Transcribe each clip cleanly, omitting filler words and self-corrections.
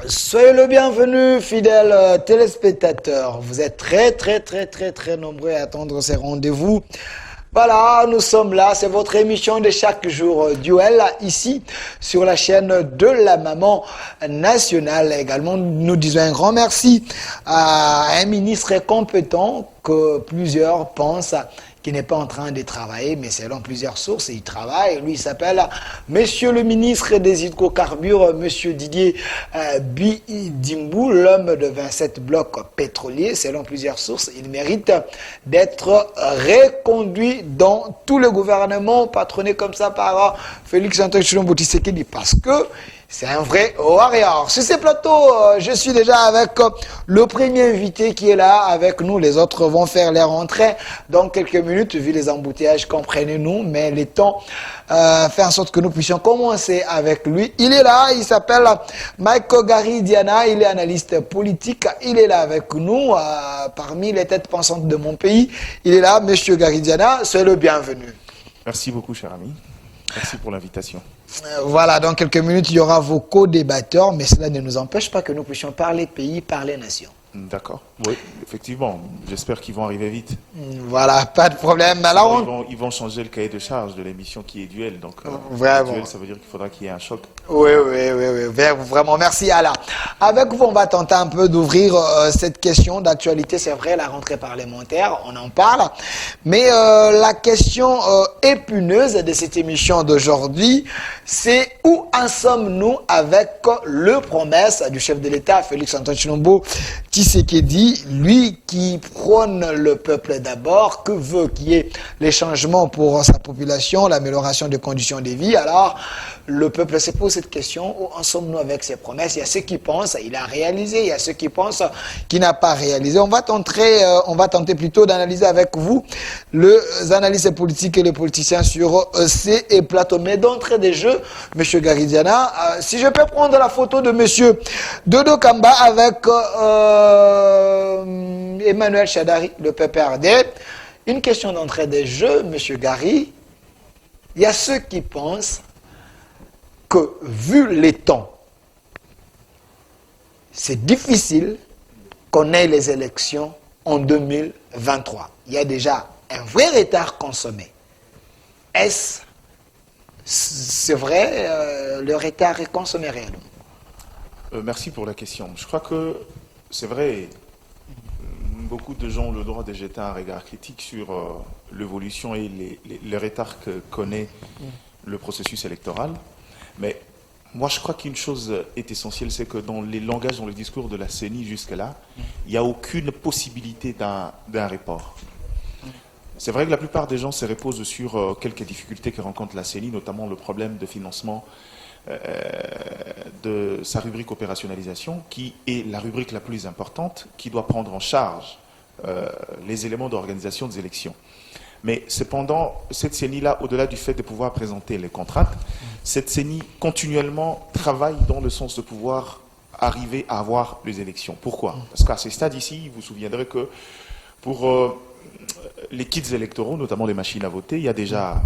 Soyez le bienvenu, fidèles téléspectateurs. Vous êtes très nombreux à attendre ces rendez-vous. Voilà, nous sommes là, c'est votre émission de chaque jour, Duel, ici, sur la chaîne de la Maman Nationale. Également, nous disons un grand merci à un ministre compétent que plusieurs pensent qui n'est pas en train de travailler, mais selon plusieurs sources, il travaille. Lui, il s'appelle Monsieur le ministre des Hydrocarbures, Monsieur Didier Bidimbou, l'homme de 27 blocs pétroliers. Selon plusieurs sources, il mérite d'être reconduit dans tout le gouvernement, patronné comme ça par Félix Antoine Tshilombo Tshisekedi, parce que c'est un vrai warrior. Sur ces plateaux, je suis déjà avec le premier invité qui est là avec nous. Les autres vont faire leur entrée dans quelques minutes, vu les embouteillages, comprenez-nous. Mais le temps fait en sorte que nous puissions commencer avec lui. Il est là, il s'appelle Michael Gary Diana, il est analyste politique. Il est là avec nous, parmi les têtes pensantes de mon pays. Il est là, Monsieur Gary Diana, soyez le bienvenu. Merci beaucoup, cher ami. Merci pour l'invitation. Voilà, dans quelques minutes, il y aura vos co-débatteurs, mais cela ne nous empêche pas que nous puissions parler pays, parler nation. D'accord. Oui, effectivement. J'espère qu'ils vont arriver vite. Voilà, pas de problème. Alors, ils vont changer le cahier de charge de l'émission qui est Duel. Donc, vraiment. Duel, ça veut dire qu'il faudra qu'il y ait un choc. Oui. Vraiment, merci Alain. Avec vous, on va tenter un peu d'ouvrir cette question d'actualité. C'est vrai, la rentrée parlementaire, on en parle. Mais la question épineuse de cette émission d'aujourd'hui, c'est où en sommes-nous avec le promesse du chef de l'État, Félix Antoine Tshilombo Tshisekedi, lui qui prône le peuple d'abord, que veut qu'il y ait les changements pour sa population, l'amélioration des conditions de vie. Alors, le peuple se pose cette question, où en sommes-nous avec ses promesses? Il y a ceux qui pensent qu'il a réalisé, il y a ceux qui pensent qu'il n'a pas réalisé. On va tenter plutôt d'analyser avec vous les analystes politiques et les politiciens sur ces plateaux. Mais d'entrée des jeux, M. Gary Diana, si je peux prendre la photo de M. Dodo Kamba avec Emmanuel Chadari, le PPRD. Une question d'entrée des jeux, M. Gary. Il y a ceux qui pensent que, vu les temps, c'est difficile qu'on ait les élections en 2023. Il y a déjà un vrai retard consommé. Est-ce c'est vrai, le retard est consommé réellement? Merci pour la question. Je crois que c'est vrai, beaucoup de gens ont le droit de jeter un regard critique sur l'évolution et les retards que connaît le processus électoral. Mais moi, je crois qu'une chose est essentielle, c'est que dans les langages, dans le discours de la CENI jusque-là, il n'y a aucune possibilité d'un report. C'est vrai que la plupart des gens se reposent sur quelques difficultés que rencontre la CENI, notamment le problème de financement de sa rubrique opérationnalisation, qui est la rubrique la plus importante, qui doit prendre en charge les éléments d'organisation des élections. Mais cependant, cette CENI-là, au-delà du fait de pouvoir présenter les contraintes, cette CENI continuellement travaille dans le sens de pouvoir arriver à avoir les élections. Pourquoi? Parce qu'à ce stade ici, vous vous souviendrez que pour les kits électoraux, notamment les machines à voter, il y a déjà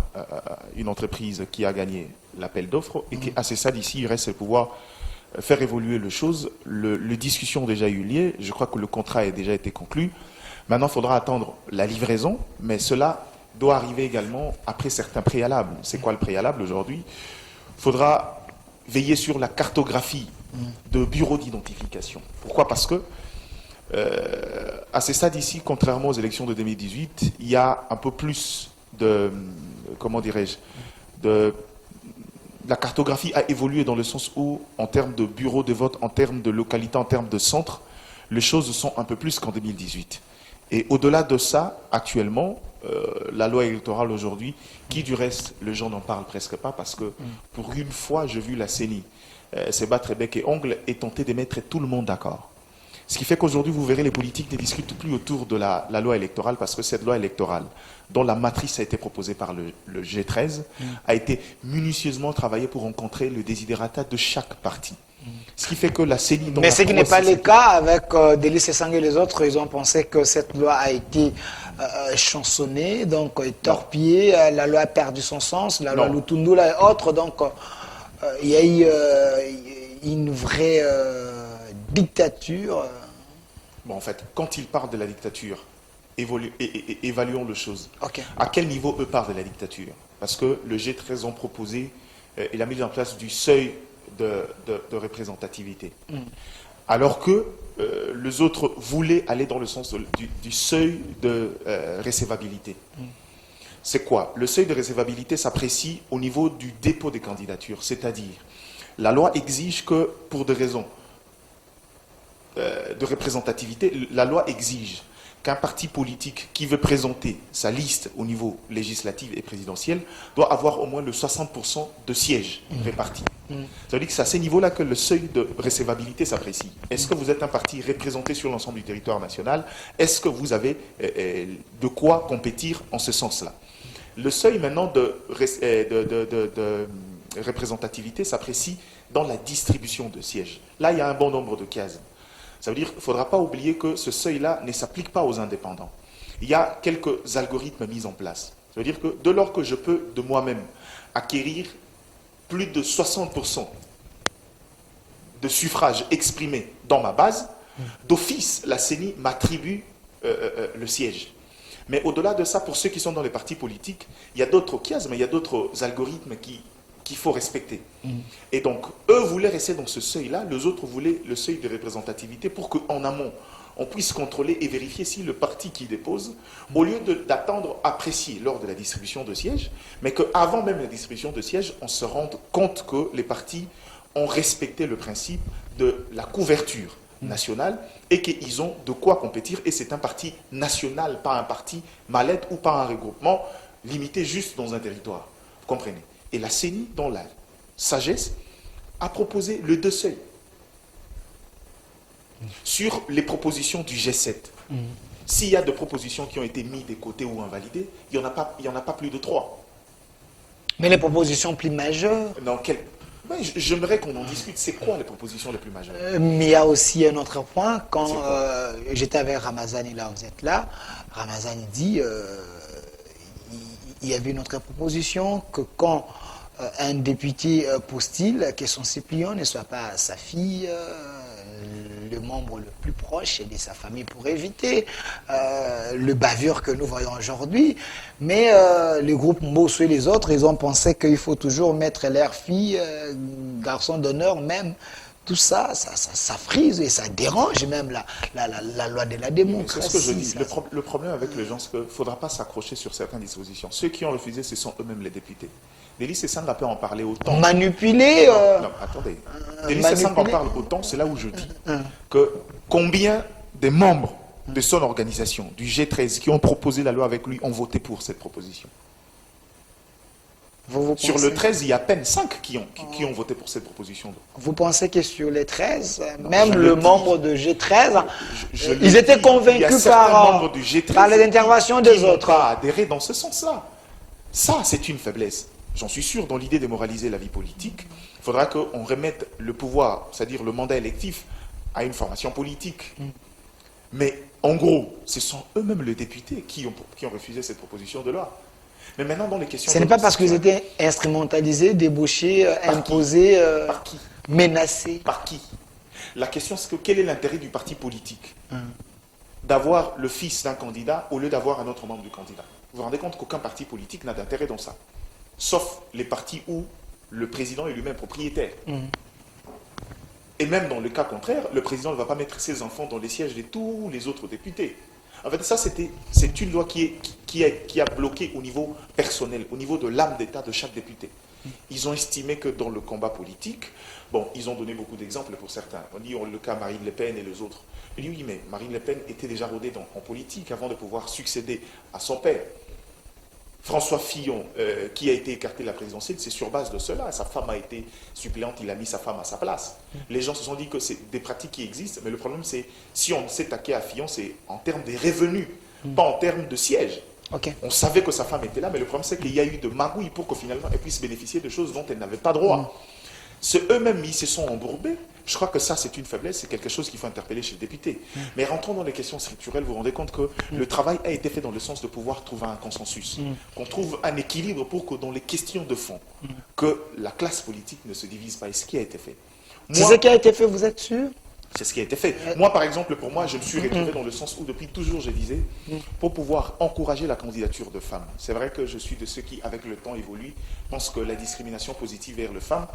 une entreprise qui a gagné l'appel d'offres et qu'à ce stade ici, il reste le pouvoir faire évoluer les choses. Les discussions ont déjà eu lieu. Je crois que le contrat a déjà été conclu. Maintenant, il faudra attendre la livraison, mais cela doit arriver également après certains préalables. C'est quoi le préalable aujourd'hui? Il faudra veiller sur la cartographie de bureaux d'identification. Pourquoi? Parce que à ce stade ici, contrairement aux élections de 2018, il y a un peu plus de, comment dirais-je, la cartographie a évolué dans le sens où, en termes de bureaux de vote, en termes de localité, en termes de centre, les choses sont un peu plus qu'en 2018. Et au-delà de ça, actuellement, la loi électorale aujourd'hui, qui du reste, les gens n'en parlent presque pas, parce que pour une fois, j'ai vu la CENI se battre bec et ongle et tenter de mettre tout le monde d'accord. Ce qui fait qu'aujourd'hui, vous verrez, les politiques ne discutent plus autour de la loi électorale, parce que cette loi électorale, dont la matrice a été proposée par le G13, a été minutieusement travaillée pour rencontrer le desiderata de chaque parti. Ce qui fait que la CENI... Mais ce qui n'est pas le cas avec Délice Essang et les autres, ils ont pensé que cette loi a été chansonnée, donc torpillée, la loi a perdu son sens, la loi Lutundula et autres, donc il y a eu une vraie dictature. Bon, en fait, quand ils parlent de la dictature, évaluons les choses. Ok. À quel niveau eux parlent de la dictature? Parce que le G13 ont proposé, il a mis en place du seuil de représentativité. Alors que les autres voulaient aller dans le sens du seuil de recevabilité. C'est quoi? Le seuil de recevabilité s'apprécie au niveau du dépôt des candidatures. C'est-à-dire, la loi exige que, pour des raisons de représentativité, la loi exige qu'un parti politique qui veut présenter sa liste au niveau législatif et présidentiel doit avoir au moins le 60% de sièges répartis. Ça veut dire que c'est à ces niveaux-là que le seuil de recevabilité s'apprécie. Est-ce que vous êtes un parti représenté sur l'ensemble du territoire national? Est-ce que vous avez de quoi compétir en ce sens-là? Le seuil maintenant de représentativité s'apprécie dans la distribution de sièges. Là, il y a un bon nombre de cases. Ça veut dire qu'il ne faudra pas oublier que ce seuil-là ne s'applique pas aux indépendants. Il y a quelques algorithmes mis en place. Ça veut dire que dès lors que je peux de moi-même acquérir plus de 60% de suffrages exprimés dans ma base, d'office, la CENI m'attribue le siège. Mais au-delà de ça, pour ceux qui sont dans les partis politiques, il y a d'autres cases, mais il y a d'autres algorithmes qu'il faut respecter. Et donc, eux voulaient rester dans ce seuil-là, les autres voulaient le seuil de représentativité pour qu'en amont, on puisse contrôler et vérifier si le parti qui dépose, au lieu d'attendre apprécier lors de la distribution de sièges, mais qu'avant même la distribution de sièges, on se rende compte que les partis ont respecté le principe de la couverture nationale et qu'ils ont de quoi compétir. Et c'est un parti national, pas un parti mallette ou pas un regroupement limité juste dans un territoire. Vous comprenez? Et la CENI, dans la sagesse, a proposé le deux seuils sur les propositions du G7. S'il y a des propositions qui ont été mises de côté ou invalidées, il n'y en a pas plus de 3. Mais les propositions plus majeures. J'aimerais qu'on en discute. C'est quoi les propositions les plus majeures? Mais il y a aussi un autre point. Quand j'étais avec Ramazani, là, vous êtes là, Ramazani dit il y avait une autre proposition que quand un député postule, que son suppléant ne soit pas sa fille, le membre le plus proche de sa famille pour éviter le bavure que nous voyons aujourd'hui. Mais le groupe Mbosso et les autres, ils ont pensé qu'il faut toujours mettre leur fille, garçon d'honneur même. Tout ça, ça frise et ça dérange même la loi de la démocratie. C'est ce que je dis. Le problème avec les gens, c'est qu'il ne faudra pas s'accrocher sur certaines dispositions. Ceux qui ont refusé, ce sont eux-mêmes les députés. Délice Sessang peut en parler autant. Manipuler Non, attendez. Délice Sessang en parle autant, c'est là où je dis que combien de membres de son organisation, du G13, qui ont proposé la loi avec lui, ont voté pour cette proposition. Sur le 13, il y a à peine 5 qui ont voté pour cette proposition. Vous pensez que sur les 13, même le membre de G13, ils étaient convaincus par les interventions des autres. Qui n'ont pas adhéré dans ce sens-là. Ça, c'est une faiblesse. J'en suis sûr, dans l'idée de moraliser la vie politique, il faudra qu'on remette le pouvoir, c'est-à-dire le mandat électif, à une formation politique. Mais en gros, ce sont eux-mêmes les députés qui ont refusé cette proposition de loi. Mais maintenant, dans les questions... Ce n'est pas parce qu'ils étaient instrumentalisés, débauchés, imposés, par qui? Menacés. Par qui? La question, c'est que quel est l'intérêt du parti politique d'avoir le fils d'un candidat au lieu d'avoir un autre membre du candidat? Vous vous rendez compte qu'aucun parti politique n'a d'intérêt dans ça, sauf les partis où le président est lui-même propriétaire. Et même dans le cas contraire, le président ne va pas mettre ses enfants dans les sièges de tous les autres députés. En fait, ça, c'est une loi qui a bloqué au niveau personnel, au niveau de l'âme d'État de chaque député. Ils ont estimé que dans le combat politique, bon, ils ont donné beaucoup d'exemples pour certains. On dit le cas Marine Le Pen et les autres. Il dit oui, mais Marine Le Pen était déjà rodée en politique avant de pouvoir succéder à son père. François Fillon, qui a été écarté de la présidentielle, c'est sur base de cela. Sa femme a été suppléante, il a mis sa femme à sa place. Les gens se sont dit que c'est des pratiques qui existent, mais le problème c'est, si on s'est attaqué à Fillon, c'est en termes de revenus, pas en termes de sièges. On savait que sa femme était là, mais le problème c'est qu'il y a eu de magouilles pour que finalement elle puisse bénéficier de choses dont elle n'avait pas droit. Eux-mêmes, ils se sont embourbés. Je crois que ça, c'est une faiblesse, c'est quelque chose qu'il faut interpeller chez le député. Mais rentrons dans les questions structurelles, vous vous rendez compte que le travail a été fait dans le sens de pouvoir trouver un consensus, qu'on trouve un équilibre pour que dans les questions de fond, que la classe politique ne se divise pas. Et ce qui a été fait. C'est ce qui a été fait, vous êtes sûr? C'est ce qui a été fait. Moi, par exemple, pour moi, je me suis retrouvé dans le sens où depuis toujours j'ai visé pour pouvoir encourager la candidature de femmes. C'est vrai que je suis de ceux qui, avec le temps évoluent, pensent que la discrimination positive vers les femmes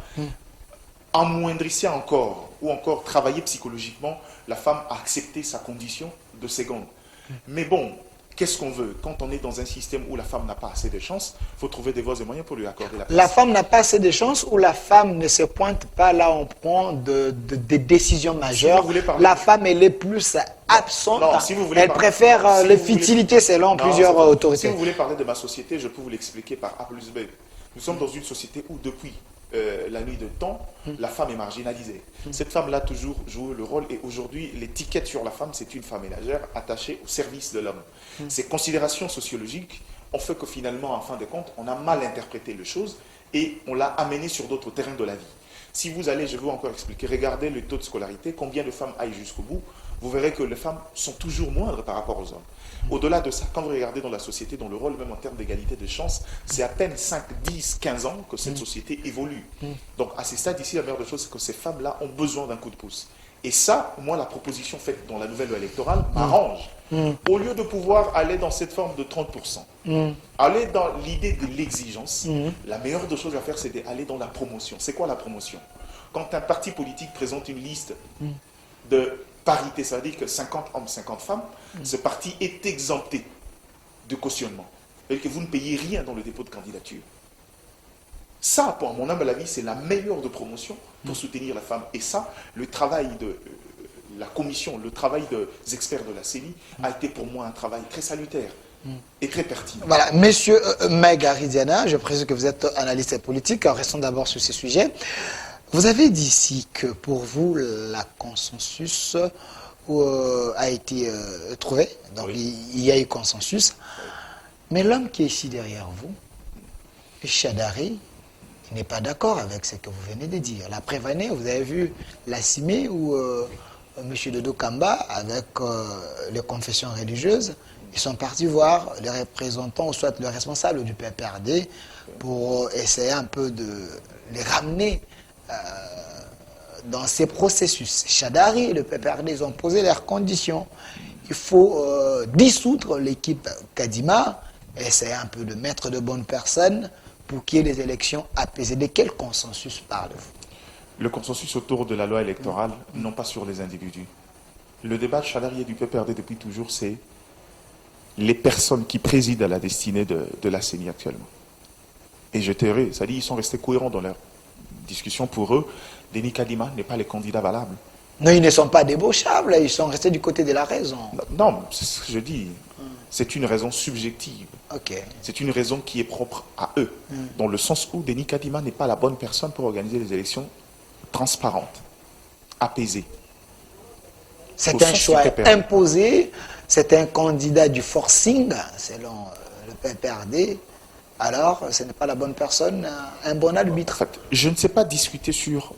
amoindrissait encore, ou encore travailler psychologiquement la femme à accepter sa condition de seconde. Mais bon, qu'est-ce qu'on veut? Quand on est dans un système où la femme n'a pas assez de chance, il faut trouver des voies et moyens pour lui accorder la place. La femme n'a pas assez de chance ou la femme ne se pointe pas là où on prend des décisions majeures. Si la femme, elle est plus absente. Non, si vous voulez elle préfère les futilités selon plusieurs autorités. Si vous voulez parler de ma société, je peux vous l'expliquer par A plus B. Nous sommes dans une société où depuis la nuit de temps, la femme est marginalisée. Cette femme-là a toujours joué le rôle et aujourd'hui, l'étiquette sur la femme, c'est une femme ménagère attachée au service de l'homme. Ces considérations sociologiques ont fait que finalement, en fin de compte, on a mal interprété les choses et on l'a amené sur d'autres terrains de la vie. Si vous allez, je vais encore expliquer, regardez le taux de scolarité, combien de femmes aillent jusqu'au bout, vous verrez que les femmes sont toujours moindres par rapport aux hommes. Au-delà de ça, quand vous regardez dans la société, dans le rôle, même en termes d'égalité de chance, c'est à peine 5, 10, 15 ans que cette société évolue. Donc à ces stades ici, la meilleure des choses, c'est que ces femmes-là ont besoin d'un coup de pouce. Et ça, moi, la proposition faite dans la nouvelle loi électorale m'arrange. Au lieu de pouvoir aller dans cette forme de 30%, aller dans l'idée de l'exigence, la meilleure des choses à faire, c'est d'aller dans la promotion. C'est quoi la promotion? Quand un parti politique présente une liste de parité, ça veut dire que 50 hommes, 50 femmes, ce parti est exempté de cautionnement. C'est-à-dire que vous ne payez rien dans le dépôt de candidature. Ça, pour mon humble avis, c'est la meilleure de promotion pour soutenir la femme. Et ça, le travail de la commission, le travail des experts de la CENI a été pour moi un travail très salutaire et très pertinent. Voilà, monsieur Megaridiana, je présume que vous êtes analyste politique. Restons d'abord sur ces sujets. Vous avez dit ici que pour vous, la consensus a été trouvé. Donc il y a eu consensus. Mais l'homme qui est ici derrière vous, Chadari, n'est pas d'accord avec ce que vous venez de dire. La preuve année, vous avez vu la CIME où M. Dodo Kamba, avec les confessions religieuses, ils sont partis voir les représentants, ou soit le responsable du PPRD, pour essayer un peu de les ramener dans ces processus. Chadari et le PPRD, ils ont posé leurs conditions. Il faut dissoudre l'équipe Kadima, essayer un peu de mettre de bonnes personnes pour qu'il y ait des élections apaisées. De quel consensus parlez-vous? Le consensus autour de la loi électorale, non pas sur les individus. Le débat de Chadari et du PPRD depuis toujours, c'est les personnes qui président à la destinée de la CENI actuellement. Et je tairai, ça dit, ils sont restés cohérents dans leur discussion. Pour eux, Denis Kadima n'est pas les candidats valables. Non, ils ne sont pas débauchables, ils sont restés du côté de la raison. Non, c'est ce que je dis. C'est une raison subjective. Okay. C'est une raison qui est propre à eux, dans le sens où Denis Kadima n'est pas la bonne personne pour organiser des élections transparentes, apaisées. C'est un choix imposé, c'est un candidat du forcing, selon le PPRD. Alors, ce n'est pas la bonne personne, un bon arbitre. En fait, je ne sais pas discuter sur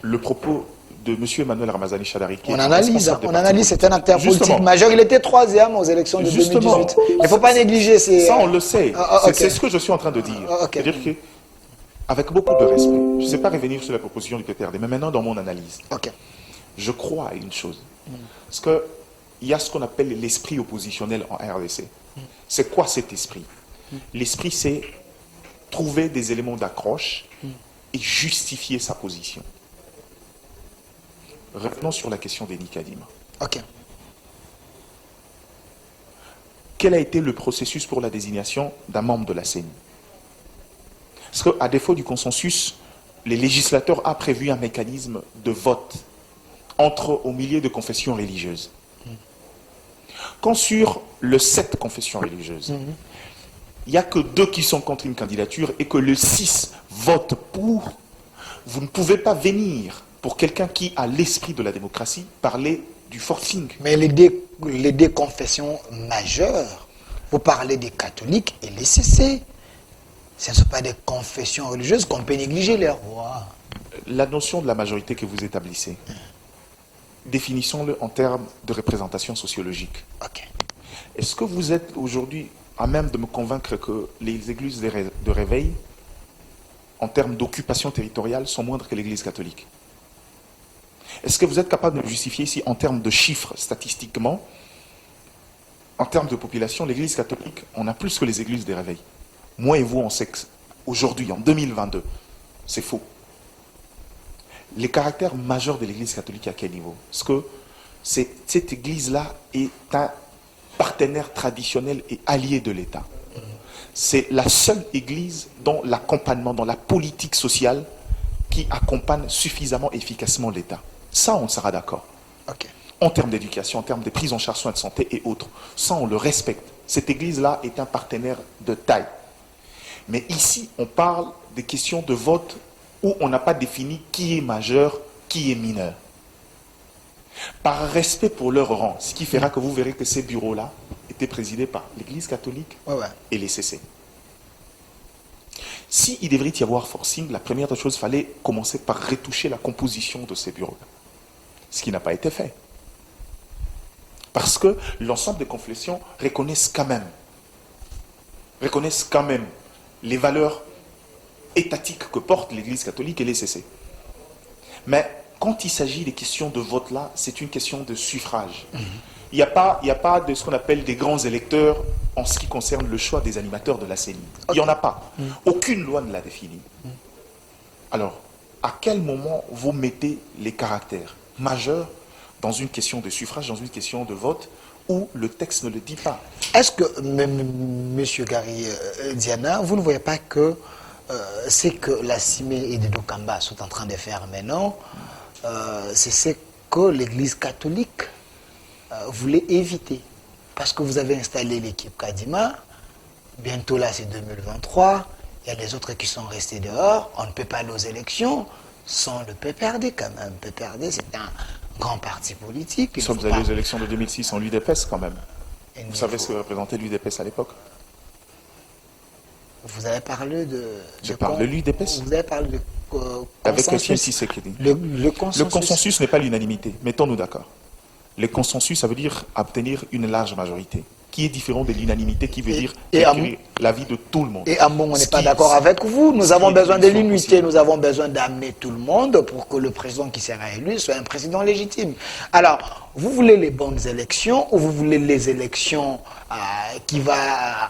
le propos de M. Emmanuel Ramazani Chadari. On analyse, c'est un acteur politique majeur. Il était 3e aux élections de 2018. Il ne faut pas négliger ces... Ça, on le sait. C'est ce que je suis en train de dire. C'est-à-dire que, avec beaucoup de respect, je ne sais pas revenir sur la proposition du PPRD, mais maintenant dans mon analyse, je crois à une chose. Parce qu'il y a ce qu'on appelle l'esprit oppositionnel en RDC. C'est quoi cet esprit? L'esprit, c'est trouver des éléments d'accroche et justifier sa position. Revenons sur la question d'Denis Kadima. Quel a été le processus pour la désignation d'un membre de la CENI? Parce qu'à défaut du consensus, les législateurs ont prévu un mécanisme de vote au milieu de confessions religieuses. Quand sur le 7 confessions religieuses, il n'y a que 2 qui sont contre une candidature et que le 6 vote pour, vous ne pouvez pas venir, pour quelqu'un qui a l'esprit de la démocratie, parler du forcing. Mais les deux confessions majeures, vous parlez des catholiques et les CC. Ce ne sont pas des confessions religieuses qu'on peut négliger les rois. La notion de la majorité que vous établissez, définissons-le en termes de représentation sociologique. Est-ce que vous êtes aujourd'hui à même de me convaincre que les églises de réveil, en termes d'occupation territoriale, sont moindres que l'église catholique? Est-ce que vous êtes capable de le justifier ici en termes de chiffres statistiquement? En termes de population, l'Église catholique, on a plus que les églises des réveils. Moi et vous, on sait qu'aujourd'hui, en 2022, c'est faux. Les caractères majeurs de l'Église catholique, à quel niveau? Parce que cette Église-là est un partenaire traditionnel et allié de l'État. C'est la seule Église dont l'accompagnement, dans la politique sociale, qui accompagne suffisamment efficacement l'État. Ça, on sera d'accord. Ok. En termes d'éducation, en termes de prise en charge, soins de santé et autres. Ça, on le respecte. Cette Église-là est un partenaire de taille. Mais ici, on parle des questions de vote où on n'a pas défini qui est majeur, qui est mineur. Par respect pour leur rang, ce qui fera que vous verrez que ces bureaux-là étaient présidés par l'Église catholique et les CC. S'il devrait y avoir forcing, la première des choses, il fallait commencer par retoucher la composition de ces bureaux-là. Ce qui n'a pas été fait. Parce que l'ensemble des confessions reconnaissent quand même les valeurs étatiques que portent l'Église catholique et les CC. Mais quand il s'agit des questions de vote là, c'est une question de suffrage. Il n'y a pas de ce qu'on appelle des grands électeurs en ce qui concerne le choix des animateurs de la CENI. Il n'y en a pas. Aucune loi ne l'a défini. Alors, à quel moment vous mettez les caractères majeurs dans une question de suffrage, dans une question de vote, où le texte ne le dit pas? Est-ce que, M. Gary Diana, vous ne voyez pas que c'est que la CIME et de Dokamba sont en train de faire maintenant, c'est ce que l'Église catholique voulait éviter? Parce que vous avez installé l'équipe Kadima, bientôt là c'est 2023, il y a les autres qui sont restés dehors, on ne peut pas aller aux élections sans le PPRD quand même. PPRD c'est un grand parti politique. Nous sommes allés aux élections de 2006 en l'UDPS quand même. Vous savez ce que représentait l'UDPS à l'époque? Vous avez parlé de... Je parle de l'UDPS. Vous avez parlé de avec consensus. Le consensus n'est pas l'unanimité, mettons-nous d'accord. Le consensus, ça veut dire obtenir une large majorité, qui est différent de l'unanimité, qui veut dire acquérir l'avis de tout le monde. Et à on n'est pas d'accord avec vous. Nous avons besoin de l'unité, nous avons besoin d'amener tout le monde pour que le président qui sera élu soit un président légitime. Alors, vous voulez les bonnes élections ou vous voulez les élections qui vont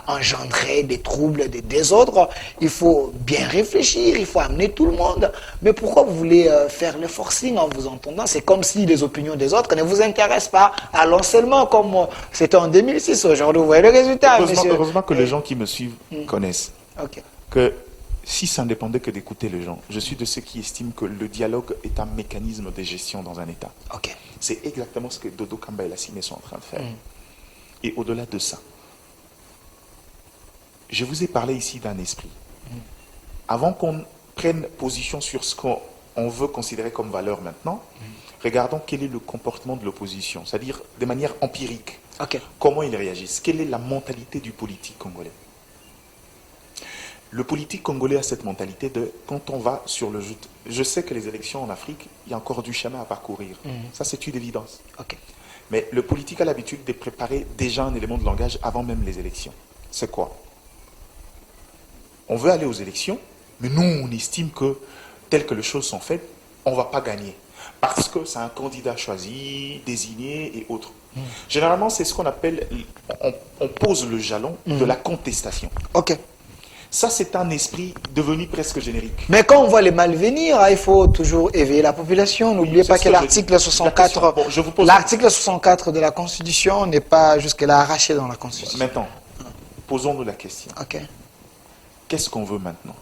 engendrer des troubles, des désordres? Il faut bien réfléchir, il faut amener tout le monde. Mais pourquoi vous voulez faire le forcing en vous entendant? C'est comme si les opinions des autres ne vous intéressent pas. Allons seulement comme c'était en 2006. Aujourd'hui, vous voyez le résultat. Heureusement que les gens qui me suivent connaissent que si ça ne dépendait que d'écouter les gens, je suis de ceux qui estiment que le dialogue est un mécanisme de gestion dans un État. C'est exactement ce que Dodo Kamba et la CIME sont en train de faire. Et au-delà de ça, je vous ai parlé ici d'un esprit. Avant qu'on prenne position sur ce qu'on veut considérer comme valeur maintenant, regardons quel est le comportement de l'opposition, c'est-à-dire de manière empirique. Comment ils réagissent? Quelle est la mentalité du politique congolais? Le politique congolais a cette mentalité de, quand on va sur le jeu, je sais que les élections en Afrique, il y a encore du chemin à parcourir. Ça, c'est une évidence. Mais le politique a l'habitude de préparer déjà un élément de langage avant même les élections. C'est quoi? On veut aller aux élections, mais nous, on estime que, tel que les choses sont faites, on ne va pas gagner. Parce que c'est un candidat choisi, désigné et autres. Généralement, c'est ce qu'on appelle, on pose le jalon de la contestation. Ça, c'est un esprit devenu presque générique. Mais quand on voit les mal venir, il faut toujours éveiller la population. N'oubliez pas que l'article 64, l'article 64 de la Constitution n'est pas jusque-là arraché dans la Constitution. Maintenant, posons-nous la question. Qu'est-ce qu'on veut maintenant?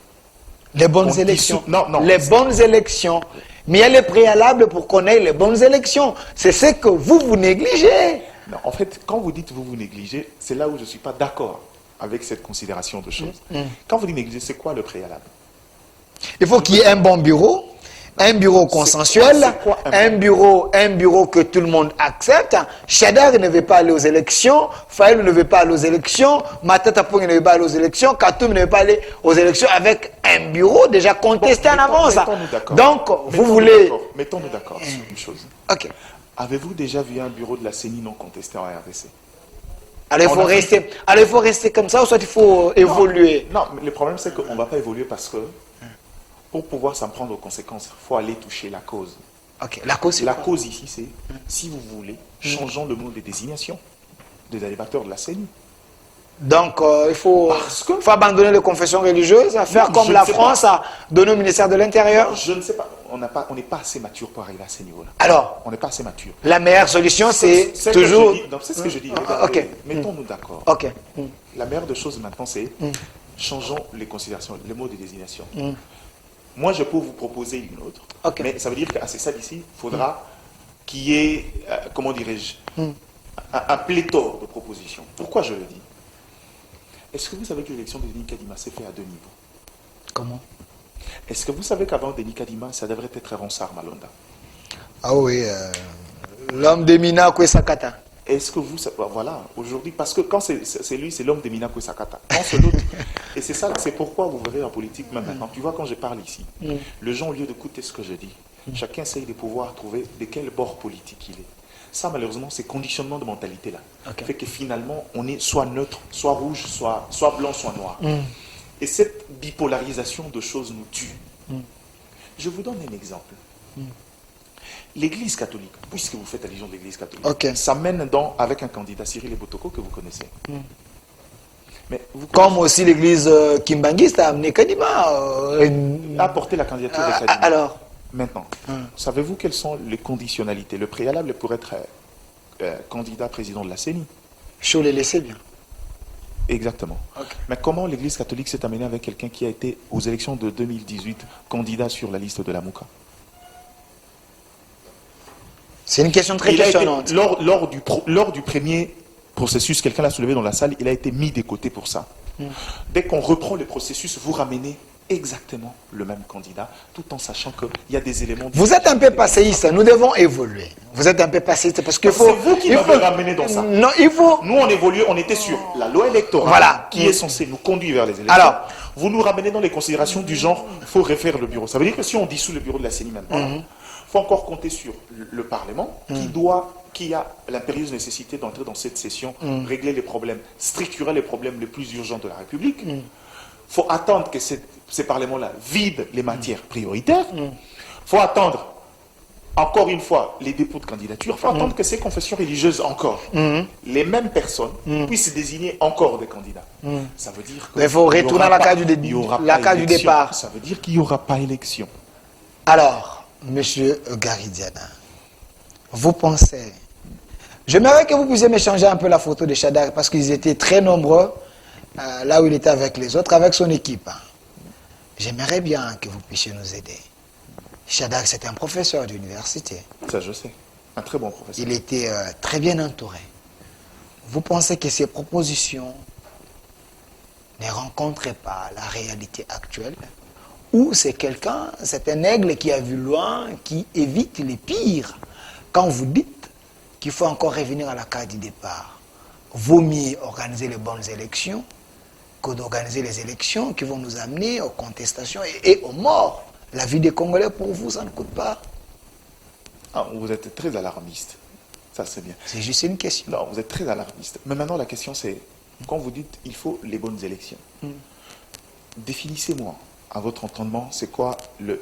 Les bonnes élections. Non, les bonnes élections. Mais il y a les préalables pour qu'on ait les bonnes élections. C'est ce que vous négligez. Non, en fait, quand vous dites vous négligez, c'est là où je ne suis pas d'accord avec cette considération de choses. Quand vous dites négliger, c'est quoi le préalable? Il faut qu'il y ait un bon bureau, un bureau consensuel, un bureau que tout le monde accepte. Chadar ne veut pas aller aux élections, Faïl ne veut pas aller aux élections, Matata Pong ne veut pas aller aux élections, Katoum ne veut pas aller aux élections avec un bureau déjà contesté en avance. Donc, vous voulez... Mettons-nous d'accord sur une chose. Avez-vous déjà vu un bureau de la CENI non contesté en RDC? Alors il faut rester comme ça ou soit il faut évoluer? Non, mais le problème c'est qu'on ne va pas évoluer parce que pour pouvoir s'en prendre aux conséquences, il faut aller toucher la cause. Ok. La cause, c'est La quoi? cause ici, c'est, si vous voulez, changeons le mot de désignation des animateurs de la CENI. Donc, il faut Parce que- abandonner les confessions religieuses, à faire Non, comme je la ne sais France a donné au ministère de l'Intérieur. Je ne sais pas, on n'est pas assez mature pour arriver à ce niveau-là. Alors, On n'est pas assez mature. la meilleure solution, c'est C'est toujours... c'est ce que je dis. Ah, ok. Mettons-nous d'accord. Ok. La meilleure des choses maintenant, c'est changeons les considérations, les mots de désignation. Moi, je peux vous proposer une autre, Ok. mais ça veut dire qu'à ces stades ici, il faudra qu'il y ait, comment dirais-je, un pléthore de propositions. Pourquoi je le dis? Est-ce que vous savez que l'élection de Denis Kadima s'est faite à deux niveaux? Comment? Est-ce que vous savez qu'avant Denis Kadima, ça devrait être Ronsard Malonda? Ah oui, l'homme de Mina Kwesakata. Est-ce que vous... Voilà, aujourd'hui, parce que quand c'est lui, c'est l'homme de Mina Kwesakata. Quand c'est l'autre... Et c'est ça, c'est pourquoi vous verrez en politique, même maintenant, tu vois, quand je parle ici, les gens, au lieu d'écouter ce que je dis, chacun essaye de pouvoir trouver de quel bord politique il est. Ça, malheureusement, c'est conditionnement de mentalité-là. Ok. Fait que finalement, on est soit neutre, soit rouge, soit blanc, soit noir. Et cette bipolarisation de choses nous tue. Je vous donne un exemple. L'Église catholique, puisque vous faites allusion de l'Église catholique, Ok. ça mène avec un candidat, Cyril Ebotoko, que vous connaissez. Mais vous Comme aussi l'église kimbangiste a amené Kadima. a porté la candidature de Kadima. Alors, Maintenant, savez-vous quelles sont les conditionnalités? Le préalable pour être candidat président de la CENI. je les laissais bien. Exactement. Ok. Mais comment l'Église catholique s'est amenée avec quelqu'un qui a été aux élections de 2018 candidat sur la liste de la Mouka? C'est une question très Il a été, questionnante. lors du premier processus, quelqu'un l'a soulevé dans la salle, il a été mis de côté pour ça. Dès qu'on reprend le processus, vous ramenez exactement le même candidat, tout en sachant qu'il y a des éléments... Vous êtes un peu passéiste, nous devons évoluer. Vous êtes un peu passéiste parce qu'il faut... C'est vous qui m'avez ramené dans ça. Non, il faut... Nous, on évolue, on était sur la loi électorale Voilà. qui est censée nous conduire vers les élections. Alors. Vous nous ramenez dans les considérations du genre, il faut refaire le bureau. Ça veut dire que si on dissout le bureau de la CENI maintenant, il faut encore compter sur le Parlement qui a l'impérieuse nécessité d'entrer dans cette session, régler les problèmes, structurer les problèmes les plus urgents de la République. Il faut attendre que ces parlements-là vident les matières prioritaires. Il faut attendre, encore une fois, les dépôts de candidature. Il faut attendre que ces confessions religieuses encore, les mêmes personnes, puissent désigner encore des candidats. Ça veut dire que... Il faut retourner à la case du élection. départ. Ça veut dire qu'il n'y aura pas élection. Alors, monsieur Garidiana, vous pensez... J'aimerais que vous puissiez m'échanger un peu la photo de Shadak parce qu'ils étaient très nombreux là où il était avec les autres, avec son équipe. J'aimerais bien que vous puissiez nous aider. Shadak, c'est un professeur d'université. Ça, je sais. Un très bon professeur. Il était très bien entouré. Vous pensez que ces propositions ne rencontrent pas la réalité actuelle? Ou c'est quelqu'un, c'est un aigle qui a vu loin, qui évite les pires? Quand vous dites qu'il faut encore revenir à la case du départ, vaut mieux organiser les bonnes élections que d'organiser les élections qui vont nous amener aux contestations et aux morts. La vie des Congolais, pour vous, ça ne coûte pas. Ah, vous êtes très alarmiste. Ça, c'est bien. C'est juste une question. Non, vous êtes très alarmiste. Mais maintenant, la question, c'est, quand vous dites il faut les bonnes élections, définissez-moi, à votre entendement, c'est quoi les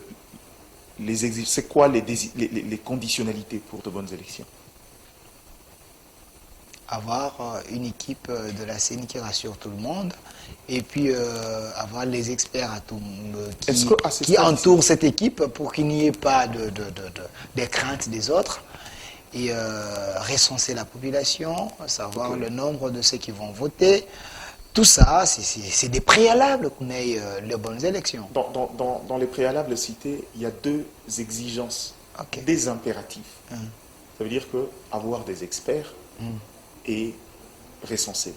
conditionnalités pour de bonnes élections? Avoir une équipe de la CENI qui rassure tout le monde et puis avoir les experts qui entourent cette équipe pour qu'il n'y ait pas des craintes des autres et recenser la population, savoir le nombre de ceux qui vont voter. Tout ça, c'est des préalables qu'on ait les bonnes élections. Dans les préalables cités, il y a deux exigences, des impératifs. Ça veut dire que avoir des experts et recenser.